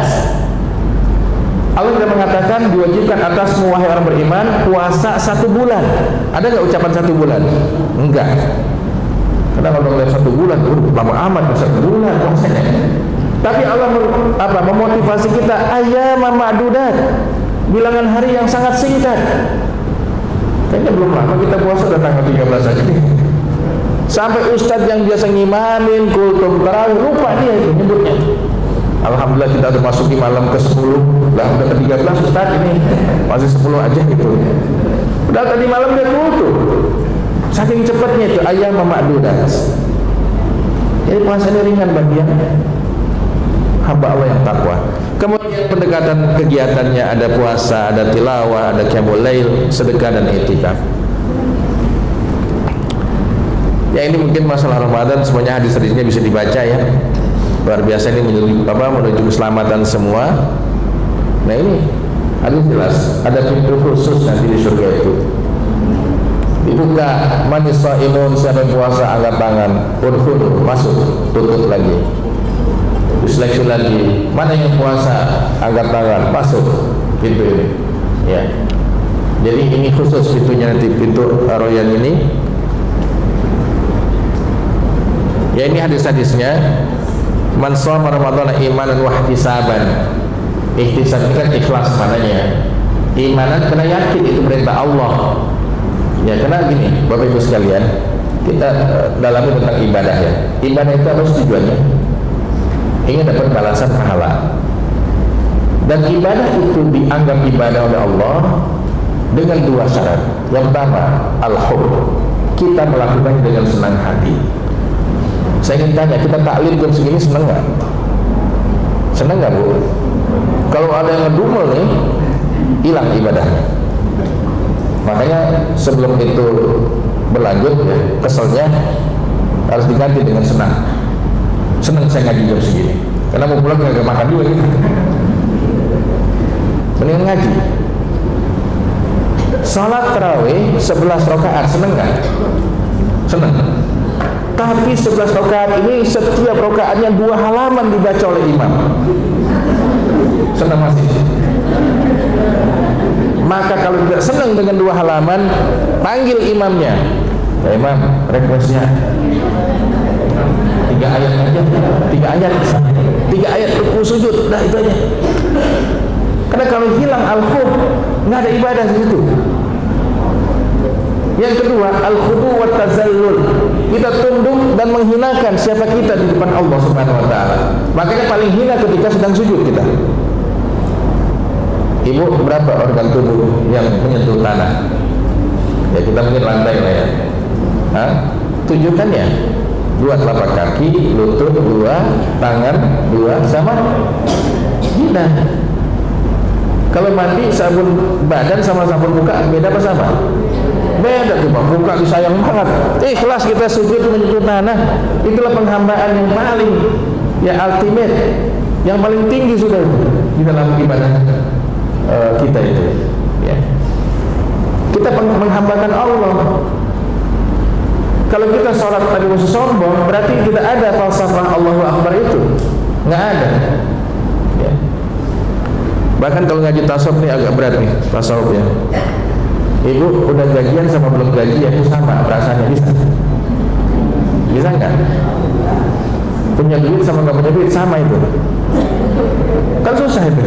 Allah tidak mengatakan diwajibkan atasmu wahai orang beriman puasa 1 bulan. Ada nggak ucapan 1 bulan? Enggak. Karena kalau melihat 1 bulan, lama amat 1 bulan puasanya. Tapi Allah memotivasi kita ayyaman ma'dudat, bilangan hari yang sangat singkat. Kayaknya belum lama kita puasa, udah tanggal 13 aja nih. Sampai ustadz yang biasa ngimamin kultum tarawih lupa dia itu nyebutnya. Alhamdulillah kita udah masuk di malam ke-10, lah udah ke 13 ustadz ini masih 10 aja gitu. Udah tadi malam dia kultum. Saking cepatnya itu ayyaman ma'dudat. Jadi puasa ini ringan bagi yang hamba Allah yang takwa. Kemudian pendekatan kegiatannya ada puasa, ada tilawah, ada qiyamul lail, sedekah dan i'tikaf. Ya ini mungkin masalah Ramadan semuanya hadis-hadisnya bisa dibaca ya. Luar biasa ini menuju keselamatan semua. Nah ini hadis jelas, ada pintu khusus nanti di surga itu. Dibuka manis shaimun, siapa yang puasa angkat tangan, udkhul, masuk, tutup lagi. diseleksi lagi, mana yang puasa, angkat tangan, masuk pintu ini. Ya. Jadi ini khusus pintunya, nanti pintu royan ini. Ya, ini hadis-hadisnya. Man shoma ramadhana imanan wa ihtisaban. Ihtisab itu kan ikhlas maknanya. Imanan karena yakin itu perintah Allah. Ya, karena gini, Bapak Ibu sekalian, kita dalami tentang ibadah ya. Ibadah itu apa tujuannya? Ingin dapat balasan pahala. Dan ibadah itu dianggap ibadah oleh Allah dengan dua syarat. Yang pertama, al-hub. Kita melakukannya dengan senang hati. Saya ingin tanya, kita taklim jam segini senang nggak? Senang nggak, Bu? Kalau ada yang ngedumel nih, hilang ibadahnya. Makanya sebelum itu berlanjut, ya, keselnya harus diganti dengan senang. Senang saya ngaji jam segini, karena mau pulang nggak makan juga gitu. Mendingan ngaji. Salat tarawih 11 rakaat, senang nggak? Senang. Tapi 11 rakaat ini setiap rakaatnya 2 halaman dibaca oleh imam. Senang masih? Maka kalau tidak senang dengan 2 halaman, panggil imamnya. Ya imam, requestnya 3 ayat aja, 3 ayat, 3 ayat ruku sujud, dah itu aja. Karena kalau hilang al-khub, nggak ada ibadah di situ. Yang kedua, al-khudu wa tazallul. Kita tunduk dan menghinakan siapa kita di depan Allah Subhanahu wa taala. Makanya paling hina ketika sedang sujud kita. Ibu, berapa organ tubuh yang menyentuh tanah? Ya, kita mungkin lantai lah ya. Hah? Tunjukkan ya. 2 telapak kaki, lutut 2, tangan 2, sama tidak. Kalau mandi sabun badan sama sabun muka beda apa sama? Beda tuh Pak, muka disayang banget. Ikhlas kita sujud menyentuh tanah. Itulah penghambaan yang paling ya ultimate, yang paling tinggi sudah di dalam ibadah kita itu. Ya. Kita menghambakan Allah. Kalau kita sholat tadi masih sombong, berarti tidak ada falsafah Allahu Akbar itu, nggak ada. Ya. Bahkan kalau ngaji tasawuf nih agak berat nih tasawuf ya. Ibu udah gajian sama belum gajian itu sama perasaannya, bisa? Bisa nggak? Punya duit sama nggak punya duit sama itu. Kan susah itu.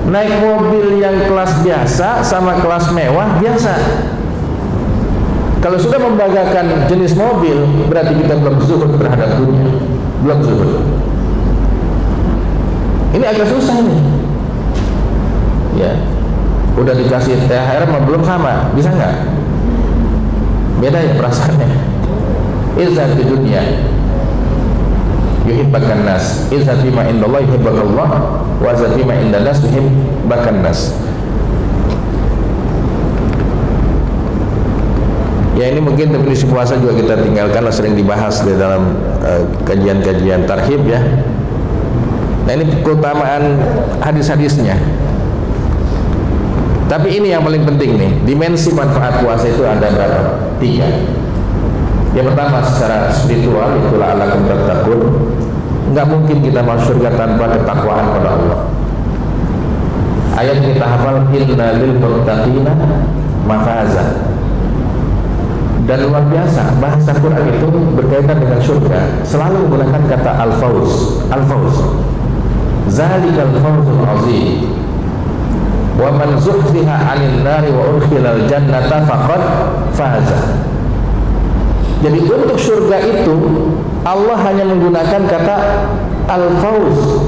Naik mobil yang kelas biasa sama kelas mewah biasa. Kalau sudah membanggakan jenis mobil, berarti kita belum zuhud terhadap dunia, belum zuhud. Ini agak susah nih. Ya. Udah dikasih THR mah belum sama, bisa nggak? Beda ya perasaannya. Izzat di dunia yuhibbakan nas, izzat bima indallah yuhibbakallah, wa izzat bima indanas yuhibbakan nas. Ya, ini mungkin definisi puasa juga kita tinggalkan, sering dibahas di dalam kajian-kajian tarhib ya. Nah, ini keutamaan hadis-hadisnya. Tapi ini yang paling penting nih, dimensi manfaat puasa itu ada berapa? 3. Yang pertama secara spiritual, itulah la'allakum tattaqun. Enggak mungkin kita masuk surga tanpa ketakwaan pada Allah. Ayat kita hafal, inna lil muttaqina mafaza. Dan luar biasa, bahasa Quran itu berkaitan dengan surga selalu menggunakan kata al-fauz. Al-fauz, zalikal fawzul azim. Wa man zuhziha 'anil nari wa udkhilal jannata faqad faza. Jadi untuk surga itu Allah hanya menggunakan kata al-fauz.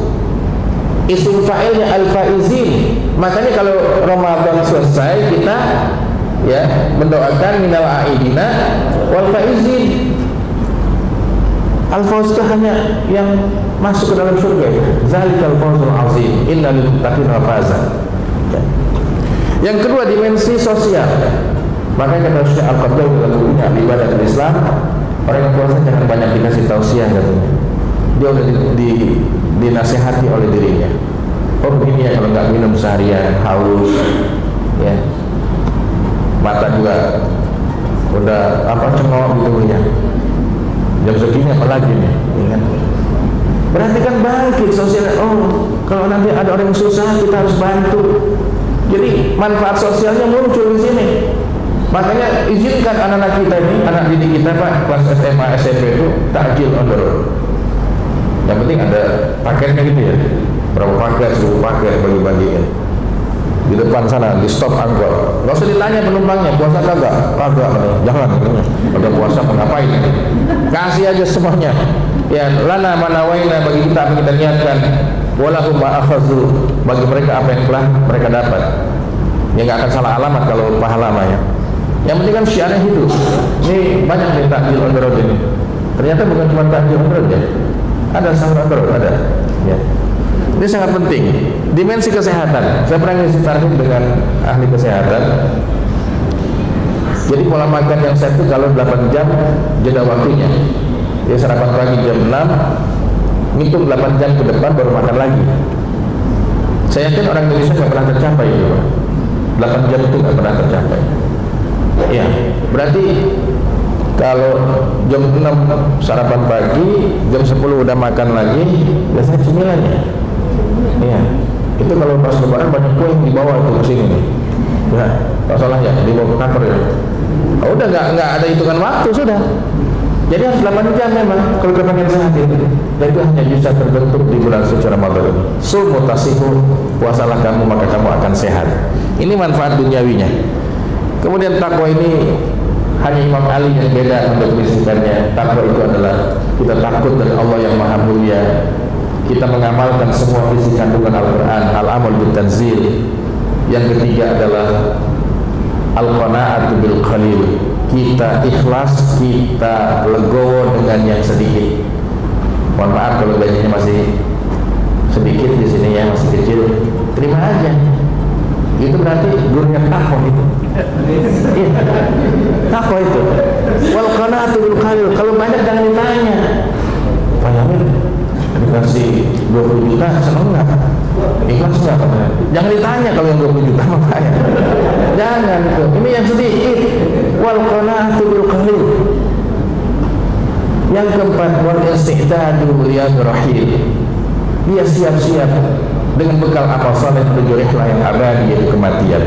Isim fa'ilnya al-faizin. Makanya kalau Ramadan selesai kita ya mendoakan minal aidina wal faizin. Al-fauz itu hanya yang masuk ke dalam surga. Zalikal fawzul azim. Innal muttaqina faza. Yang kedua, dimensi sosial. Makanya kata Syekh Al-Qaradawi dalam bukunya Ibadah Islam, orang yang puasa jangan banyak dikasih tausiah katanya. Dia udah dinasihati oleh dirinya. Oh begini ya, kalau nggak minum seharian haus, ya mata juga udah apa cengok gitu ya. Jam segini apa lagi nih? Ya kan? Berarti kan bangkit sosial. Oh, kalau nanti ada orang yang susah kita harus bantu. Jadi manfaat sosialnya muncul di sini. Makanya izinkan anak-anak kita ini, anak didik kita Pak, kelas SMA, SMP itu takjil on the road. Yang penting ada paketnya gitu ya. Berapa paket, 10 paket bagi-bagiin. Di depan sana, di stop angkot. Nggak usah ditanya penumpangnya, puasa kagak? Kagak, jangan. Udah puasa mau ngapain? Kasih aja semuanya. Ya, lana manawaina bagi kita apa yang kita niatkan. Walahum ma'akhadhu bagi mereka apa yang telah mereka dapat. Ya nggak akan salah alamat kalau pahala ya. Yang penting kan syiarnya hidup. Ini banyak nih takjil on the road ini. Ternyata bukan cuma takjil on the road ya. Ada sahur on the road, ada. Ya. Ini sangat penting. Dimensi kesehatan. Saya pernah ngisi tarhim dengan ahli kesehatan. Jadi pola makan yang sehat itu kalau 8 jam jeda waktunya. Ya sarapan pagi jam 6, ngitung 8 jam ke depan baru makan lagi. Saya yakin orang Indonesia nggak pernah tercapai itu, Pak. 8 jam itu nggak pernah tercapai. Ya, berarti kalau jam 6 sarapan pagi, jam 10 udah makan lagi, biasanya cemilannya. Iya, itu kalau pas lebaran banyak kue yang dibawa tuh ke sini nih. Ya, tak salah ya, dibawa ke kantor ya. Oh, udah nggak ada hitungan waktu sudah. Jadi harus 8 jam memang kalau kita pengen sehat itu. Dan itu hanya bisa terbentuk di bulan suci Ramadan ini. Sumu tasihu, puasalah kamu maka kamu akan sehat. Ini manfaat duniawinya. Kemudian takwa ini hanya Imam Ali yang beda mendefinisikannya. Takwa itu adalah kita takut dari Allah yang Maha Mulia. Kita mengamalkan semua isi kandungan Al-Quran, al-amal bil-tanzil. Yang ketiga adalah al-qana'atu bil qalil. Kita ikhlas, kita legowo dengan yang sedikit. Mohon maaf kalau gajinya masih sedikit di sini ya, masih kecil, terima aja. Itu berarti gurunya takwa itu. Iya, takwa itu. Wal qana'atu bil qalil. Kalau banyak jangan ditanya. Pak Yamin dikasih 20 juta seneng nggak? Ikhlas nggak? Jangan ditanya kalau yang 20 juta apa ya. Jangan tuh. Ini yang sedikit. Wal qana'atu bil qalil. Yang keempat, wal isti'dadu liyadur rahim. Dia siap-siap dengan bekal amal saleh menuju rihlah yang abadi yaitu kematian.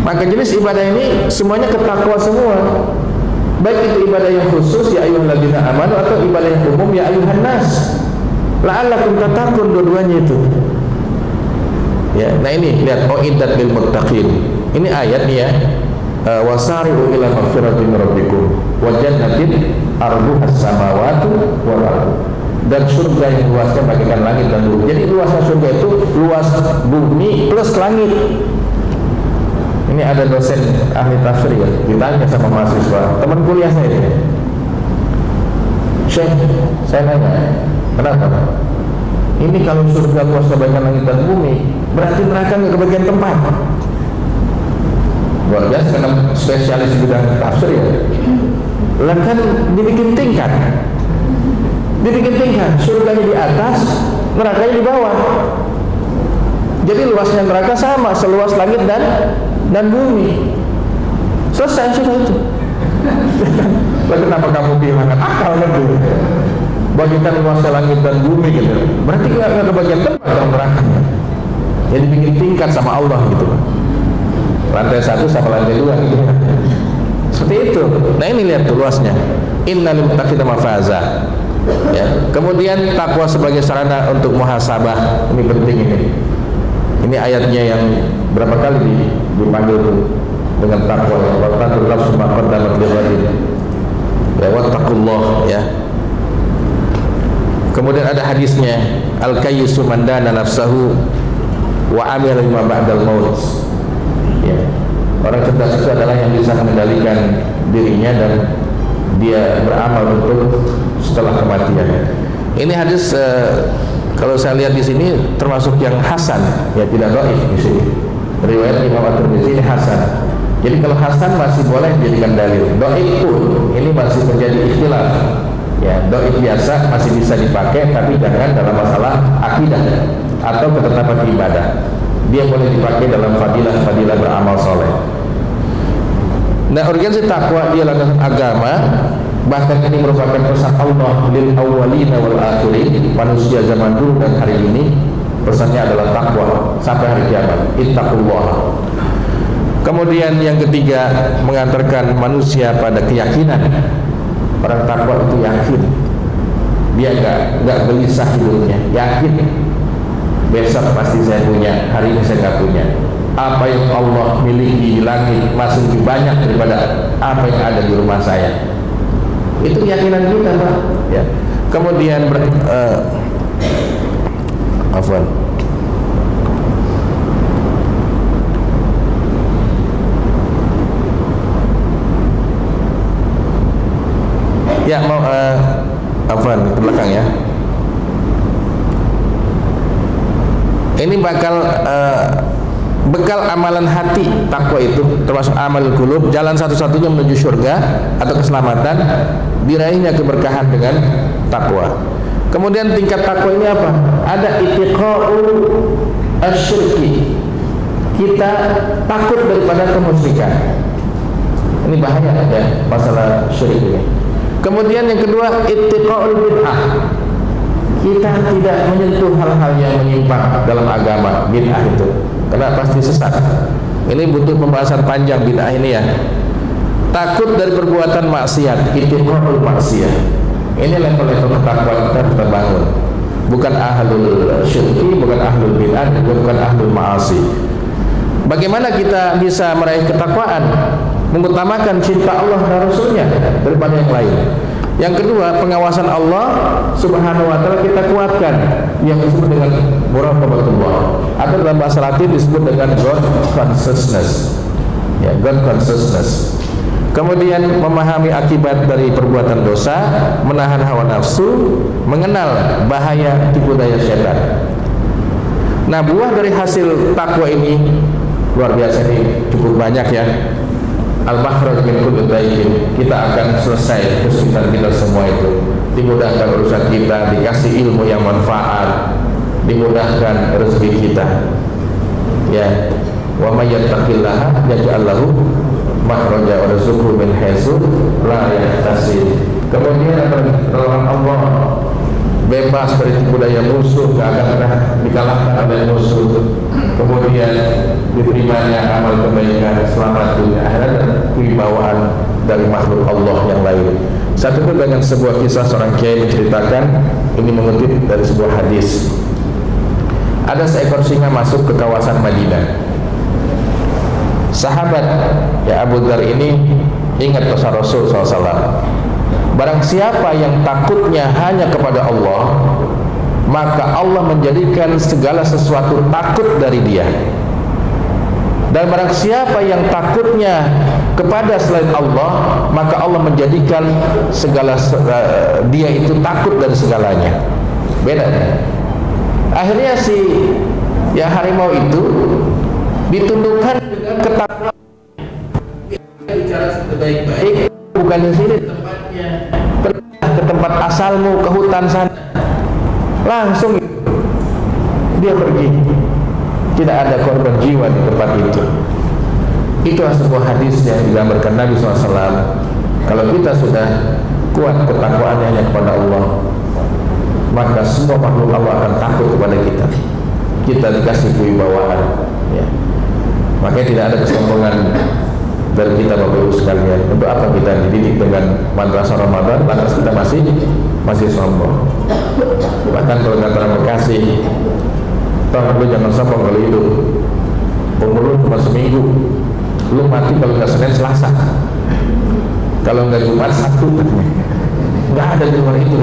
Maka jenis ibadah ini semuanya ketakwa semua. Baik itu ibadah yang khusus ya ayyuhalladzina amanu atau ibadah yang umum ya ayyuhan nas. La'allakum tattaqun, dua-duanya itu. Ya, nah ini lihat uiddat lil muttaqin. Ini ayat nih ya. Wasari'u ila magfiratin min rabbikum wa jannatin arduhas samawati wal ardh. Dan surga yang luasnya bagaikan langit dan bumi. Jadi luasnya surga itu luas bumi plus langit. Ini ada dosen ahli tafsir ya, ditanya sama mahasiswa, teman kuliah saya ini. Syekh, saya nanya, kenapa? Ini kalau surga luasnya bagaikan langit dan bumi, berarti neraka nggak kebagian tempat. Luar biasa karena spesialis bidang tafsir ya. Lah kan dibikin tingkat. Dibikin tingkat, surganya di atas, nerakanya di bawah. Jadi luasnya neraka sama, seluas langit dan bumi. Selesai sudah itu. Lalu kenapa kamu bilang akal lagi? Bagikan luasnya langit dan bumi gitu. Berarti nggak kebagian tempat dalam nerakanya. Jadi bikin tingkat sama Allah gitu. Lantai 1 sama lantai 2 gitu. Seperti itu. Nah ini lihat tuh luasnya. Innal muttaqina mafaza. Ya. Kemudian takwa sebagai sarana untuk muhasabah, ini penting ini. Ini ayatnya yang berapa kali dipanggil tuh dengan takwa. Wa taqullah summa qaddamat lighadin. Ya wattaqullah ya. Kemudian ada hadisnya al-kayyisu man dana nafsahu wa amila lima ba'dal maut. Ya. Orang cerdas itu adalah yang bisa mengendalikan dirinya dan dia beramal untuk setelah kematian. Ini hadis kalau saya lihat di sini termasuk yang hasan, ya tidak dhaif di sini. Riwayat Imam At-Tirmidzi ini hasan. Jadi kalau hasan masih boleh dijadikan dalil. Dhaif pun ini masih menjadi ikhtilaf. Ya, dhaif biasa masih bisa dipakai tapi jangan dalam masalah akidah atau ketetapan ibadah. Dia boleh dipakai dalam fadilah beramal soleh. Nah, urgensi takwa dia landasan agama Bahkan ini merupakan pesan Allah lil awwalina wal akhirin, manusia zaman dulu dan hari ini. Pesannya adalah takwa sampai hari kiamat. Ittaqullah. Kemudian yang ketiga, mengantarkan manusia pada keyakinan. Orang takwa itu yakin, dia nggak gelisah hidupnya, yakin besok pasti saya punya, hari ini saya nggak punya. Apa yang Allah miliki di langit masih lebih banyak daripada apa yang ada di rumah saya. Itu keyakinan kita, Pak. Ya. Kemudian afwan. Ya, mau afwan ke belakang ya. Ini bakal bekal amalan hati. Takwa itu termasuk amal qulub, jalan satu-satunya menuju surga atau keselamatan, diraihnya keberkahan dengan takwa. Kemudian tingkat takwa ini apa? Ada itiqa'u asyirki. Kita takut daripada kemusyrikan. Ini bahaya ya masalah syirik ini. Kemudian yang kedua, ittiqa'ul bid'ah. Kita tidak menyentuh hal-hal yang menyimpang dalam agama. Bid'ah itu karena pasti sesat. Ini butuh pembahasan panjang bid'ah ini ya. Takut dari perbuatan maksiat, ittiqa'ul maksiat. Ini level-level ketakwaan kita harus bangun. Bukan ahlul syirki, bukan ahlul bid'ah, bukan ahlul ma'asi. Bagaimana kita bisa meraih ketakwaan? Mengutamakan cinta Allah dan Rasulnya daripada yang lain. Yang kedua, pengawasan Allah Subhanahu wa ta'ala kita kuatkan, yang disebut dengan muraqabatullah, atau dalam bahasa Latin disebut dengan God consciousness. Ya, God consciousness. Kemudian memahami akibat dari perbuatan dosa, menahan hawa nafsu, mengenal bahaya tipu daya setan. Nah, buah dari hasil takwa ini luar biasa, ini cukup banyak ya. Al-makhraj min kulli dhaikin, kita akan selesai kesulitan kita semua itu, dimudahkan urusan kita, dikasih ilmu yang manfaat, dimudahkan rezeki kita. Ya, wa may yattaqillaha yaj'al lahu makhraja wa yarzuqhu min haitsu la yahtasib. Kemudian pertolongan Allah, bebas dari tipu daya musuh, gak akan pernah dikalahkan oleh musuh. Kemudian diterimanya amal kebaikan, selamat dunia akhirat, dan kewibawaan dari makhluk Allah yang lain. Satu itu dengan sebuah kisah seorang kiai menceritakan, ini mengutip dari sebuah hadis. Ada seekor singa masuk ke kawasan Madinah. Sahabat ya Abu Dzar ini ingat pesan Rasul SAW. Barang siapa yang takutnya hanya kepada Allah, maka Allah menjadikan segala sesuatu takut dari dia. Dan barang siapa yang takutnya kepada selain Allah, maka Allah menjadikan segala dia itu takut dari segalanya. Beda. Akhirnya si ya harimau itu ditundukkan dengan ketakwaan. Bicara sebaik-baik, bukan di sini tempatnya. Pergi ke tempat asalmu, ke hutan sana. Langsung dia pergi, tidak ada korban jiwa di tempat itu. Itu sebuah hadis yang digambarkan Nabi SAW. Kalau kita sudah kuat ketakwaannya hanya kepada Allah, maka semua makhluk Allah akan takut kepada kita. Kita dikasih kewibawaan ya. Makanya tidak ada kesombongan dari kita Bapak Ibu sekalian. Untuk apa kita dididik dengan madrasah Ramadan, lantas kita masih sombong. Bahkan kalau kata orang Bekasi, toh lu jangan sombong kalau hidup, umur lu cuma seminggu, lu mati kalau nggak Senin Selasa, kalau nggak Jumat Sabtu, nggak ada di luar itu.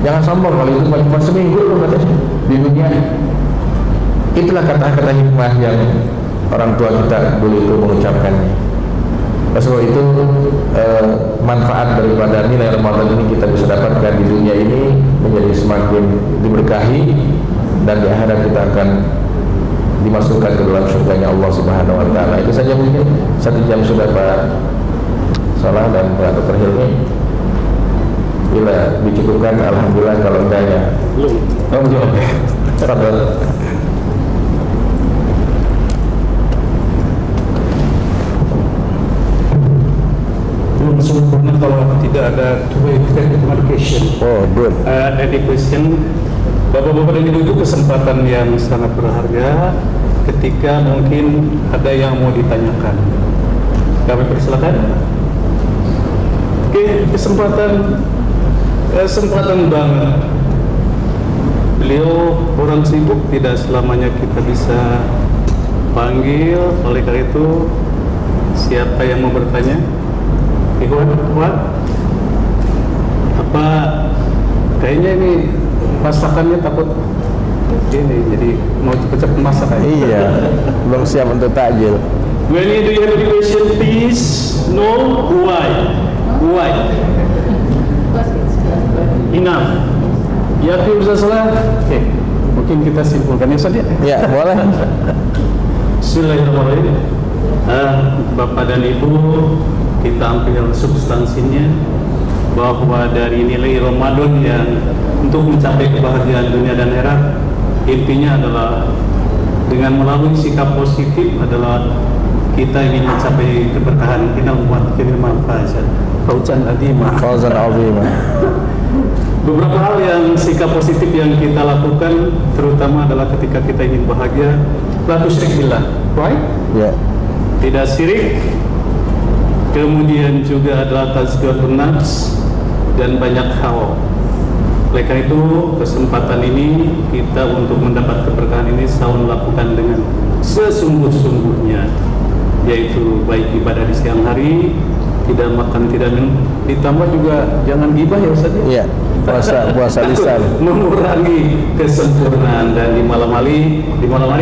Jangan sombong kalau itu cuma seminggu lu katanya di dunia. Itulah kata-kata hikmah yang orang tua kita dulu itu mengucapkannya. Sebab itu manfaat daripada nilai Ramadan ini kita bisa dapatkan di dunia ini menjadi semakin diberkahi, dan di akhirat kita akan dimasukkan ke dalam surganya Allah Subhanahu wa ta'ala. Itu saja, mungkin 1 jam sudah Pak Salah dan Pak Dr. Hilmi. Bila dicukupkan alhamdulillah, kalau enggaknya belum. Fadhil. belum sempurna kalau tidak ada two-way communication. Oh, good. Any question? Bapak-bapak dan ibu-ibu, kesempatan yang sangat berharga ketika mungkin ada yang mau ditanyakan. Kami persilakan. Oke, kesempatan banget. Beliau orang sibuk, tidak selamanya kita bisa panggil. Oleh karena itu, siapa yang mau bertanya? Ikhwan, apa kayaknya ini masakannya takut ini, jadi mau cepet-cepet masak aja. Iya, belum siap untuk takjil. When do you have any question, please? No? Why? Enough. Ya, salah. Oke, mungkin kita simpulkan ya, Ustaz ya? Ya, boleh. Bismillahirrahmanirrahim. Bapak dan Ibu, kita ambil substansinya bahwa dari nilai Ramadan yang untuk mencapai kebahagiaan dunia dan akhirat, intinya adalah dengan melalui sikap positif adalah kita ingin mencapai keberkahan. Inna umat fauzan azimah. Beberapa hal yang sikap positif yang kita lakukan, terutama adalah ketika kita ingin bahagia, la tusyrik billah, right? Ya. Tidak syirik. Kemudian juga adalah tazkiyatun nafs dan banyak hal. Oleh karena itu, kesempatan ini kita untuk mendapat keberkahan ini selalu lakukan dengan sesungguh-sungguhnya, yaitu baik ibadah di siang hari, tidak makan, tidak minum, ditambah juga jangan gibah ya Ustaz. Iya, puasa lisan, mengurangi kesempurnaan. Dan di malam hari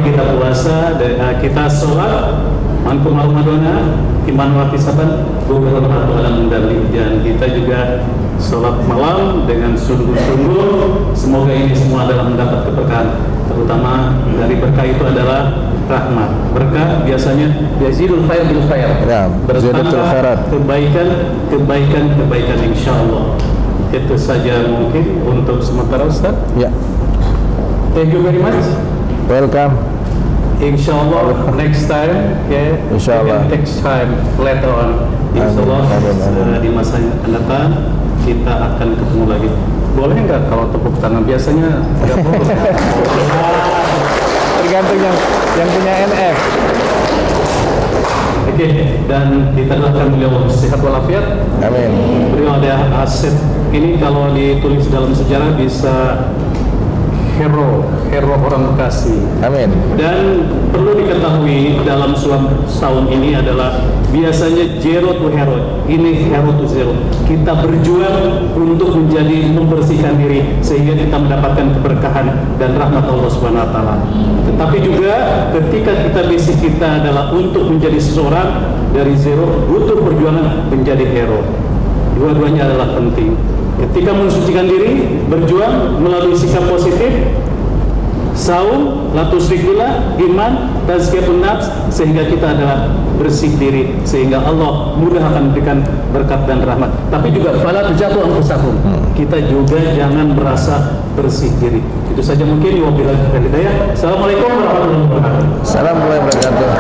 kita puasa dan kita sholat mankum al-madona iman watisaban bukan alam mendali, dan kita juga sholat malam dengan sungguh-sungguh. Semoga ini semua adalah mendapat keberkahan, terutama dari berkah itu adalah rahmat. Berkah biasanya yazidul khair bil khair, ya, bertambah kebaikan insyaallah. Itu saja mungkin untuk sementara Ustaz. Ya. Thank you very much. Welcome. Insyaallah next time, okay. Insyaallah. Next time later on. Insyaallah di masa yang akan datang kita akan ketemu lagi. Boleh nggak kalau tepuk tangan? Biasanya nggak boleh. Tergantung yang punya NF. Oke, dan kita doakan beliau sehat walafiat. Amin. Beliau ada aset ini, kalau ditulis dalam sejarah bisa hero orang Bekasi. Amin. Dan perlu diketahui dalam tahun ini adalah biasanya zero to hero, ini hero to zero. Kita berjuang untuk membersihkan diri sehingga kita mendapatkan keberkahan dan rahmat Allah Subhanahu wa taala. Tetapi juga ketika basic kita adalah untuk menjadi seseorang dari zero, butuh perjuangan menjadi hero. Dua-duanya adalah penting. Ketika mensucikan diri, berjuang melalui sikap positif, saum, la tusyrik billah, iman, tazkiyatun nafs, sehingga kita adalah bersih diri, sehingga Allah mudah akan memberikan berkat dan rahmat. Tapi juga fala tujatu anfusakum, kita juga jangan merasa bersih diri. Itu saja mungkin. Wabillahi taufiq wal hidayah. Assalamualaikum warahmatullahi wabarakatuh. Assalamualaikum warahmatullahi wabarakatuh.